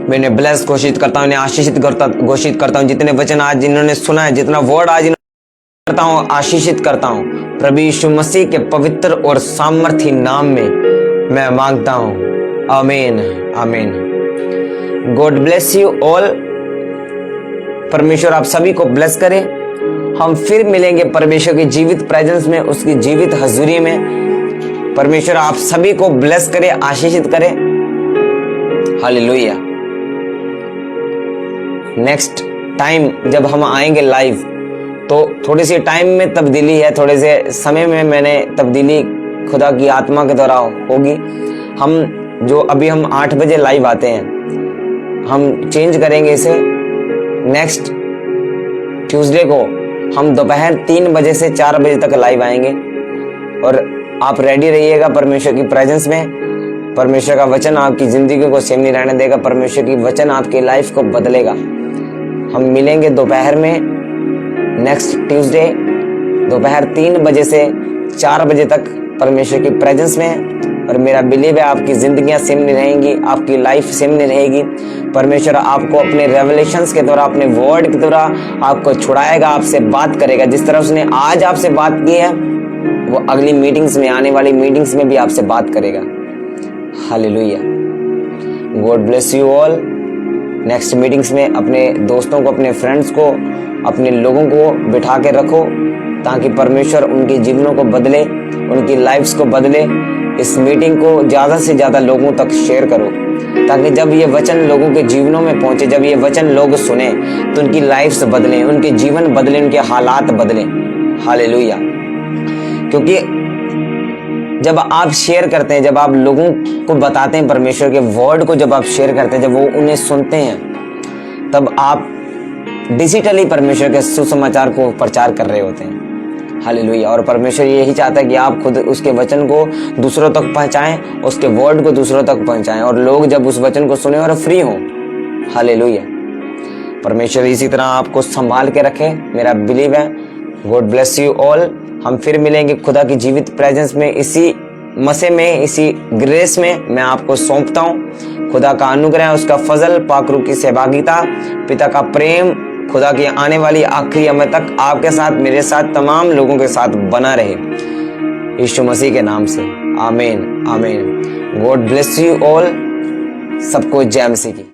मैं इन्हें ब्लेस घोषित करता हूं, इन्हें आशीषित घोषित करता हूं। जितने वचन आज इन्होंने सुना है, जितना वर्ड आज करता हूं, आशीषित करता हूं प्रभु यीशु मसीह के पवित्र और सामर्थी नाम में मैं मांगता हूं। आमीन, आमीन। God bless you all. परमेश्वर आप सभी को ब्लेस करे। हम फिर मिलेंगे परमेश्वर की जीवित प्रेजेंस में, उसकी जीवित हजूरी में। परमेश्वर आप सभी को ब्लेस करे, आशीषित करे। हालेलुया। नेक्स्ट टाइम जब हम आएंगे लाइव, तो थोड़ी सी टाइम में तब्दीली है, थोड़े से समय में मैंने तब्दीली खुदा की आत्मा के द्वारा होगी। हम 8 बजे लाइव आते हैं, हम चेंज करेंगे इसे। नेक्स्ट ट्यूसडे को हम दोपहर 3 बजे से 4 बजे तक लाइव आएंगे। और आप रेडी रहिएगा परमेश्वर की प्रेजेंस में। परमेश्वर का वचन आपकी जिंदगी को सेम नहीं रहने देगा, परमेश्वर की वचन आपकी लाइफ को बदलेगा। हम मिलेंगे दोपहर में, नेक्स्ट ट्यूसडे दोपहर 3 बजे से 4 बजे तक परमेश्वर की प्रेजेंस में। और मेरा बिलीव है आपकी जिंदगियां सेम नहीं रहेंगी, आपकी लाइफ सेम नहीं रहेगी। परमेश्वर आपको अपने रेवलेशंस के द्वारा, अपने वर्ड के द्वारा आपको छुड़ाएगा, आपसे बात करेगा। जिस तरह उसने आज आपसे बात की है, वो अगली मीटिंग्स में, आने वाली मीटिंग्स में भी आपसे बात करेगा। Hallelujah. God bless you all. Next meetings में अपने दोस्तों को, अपने फ्रेंड्स को, अपने लोगों को बिठा के रखो, ताकि परमेश्वर उनके जीवनों को बदले, उनकी लाइफ्स को बदले। इस मीटिंग को ज्यादा से ज्यादा लोगों तक शेयर करो, ताकि जब ये वचन लोगों के जीवनों में पहुंचे, जब ये वचन लोग सुने, तो उनकी लाइफ्स बदले, उनके जीवन बदले, उनके हालात बदले। हालेलुया। क्योंकि जब आप शेयर करते हैं, जब आप लोगों को बताते हैं परमेश्वर के वर्ड को, जब आप शेयर करते हैं, जब वो उन्हें सुनते हैं, तब आप डिजिटली परमेश्वर के सुसमाचार को प्रचार कर रहे होते हैं। हालेलुया। और परमेश्वर यही चाहता है कि आप खुद उसके वचन को दूसरों तक पहुंचाएं, उसके वर्ड को दूसरों तक पहुंचाएं, और लोग जब उस वचन को सुने और फ्री हों। हालेलुया। परमेश्वर इसी तरह आपको संभाल के रखे, मेरा बिलीव है। God bless you all. हम फिर मिलेंगे खुदा की जीवित प्रेजेंस में, इसी मसीह में, इसी ग्रेस में मैं आपको सौंपता हूँ। खुदा का अनुग्रह, उसका फजल, पाकरू की सहभागिता, पिता का प्रेम, खुदा की आने वाली आखिरी अमर तक आपके साथ, मेरे साथ, तमाम लोगों के साथ बना रहे, यीशु मसीह के नाम से। आमीन आमीन। God bless you all. सबको जय मसीह की।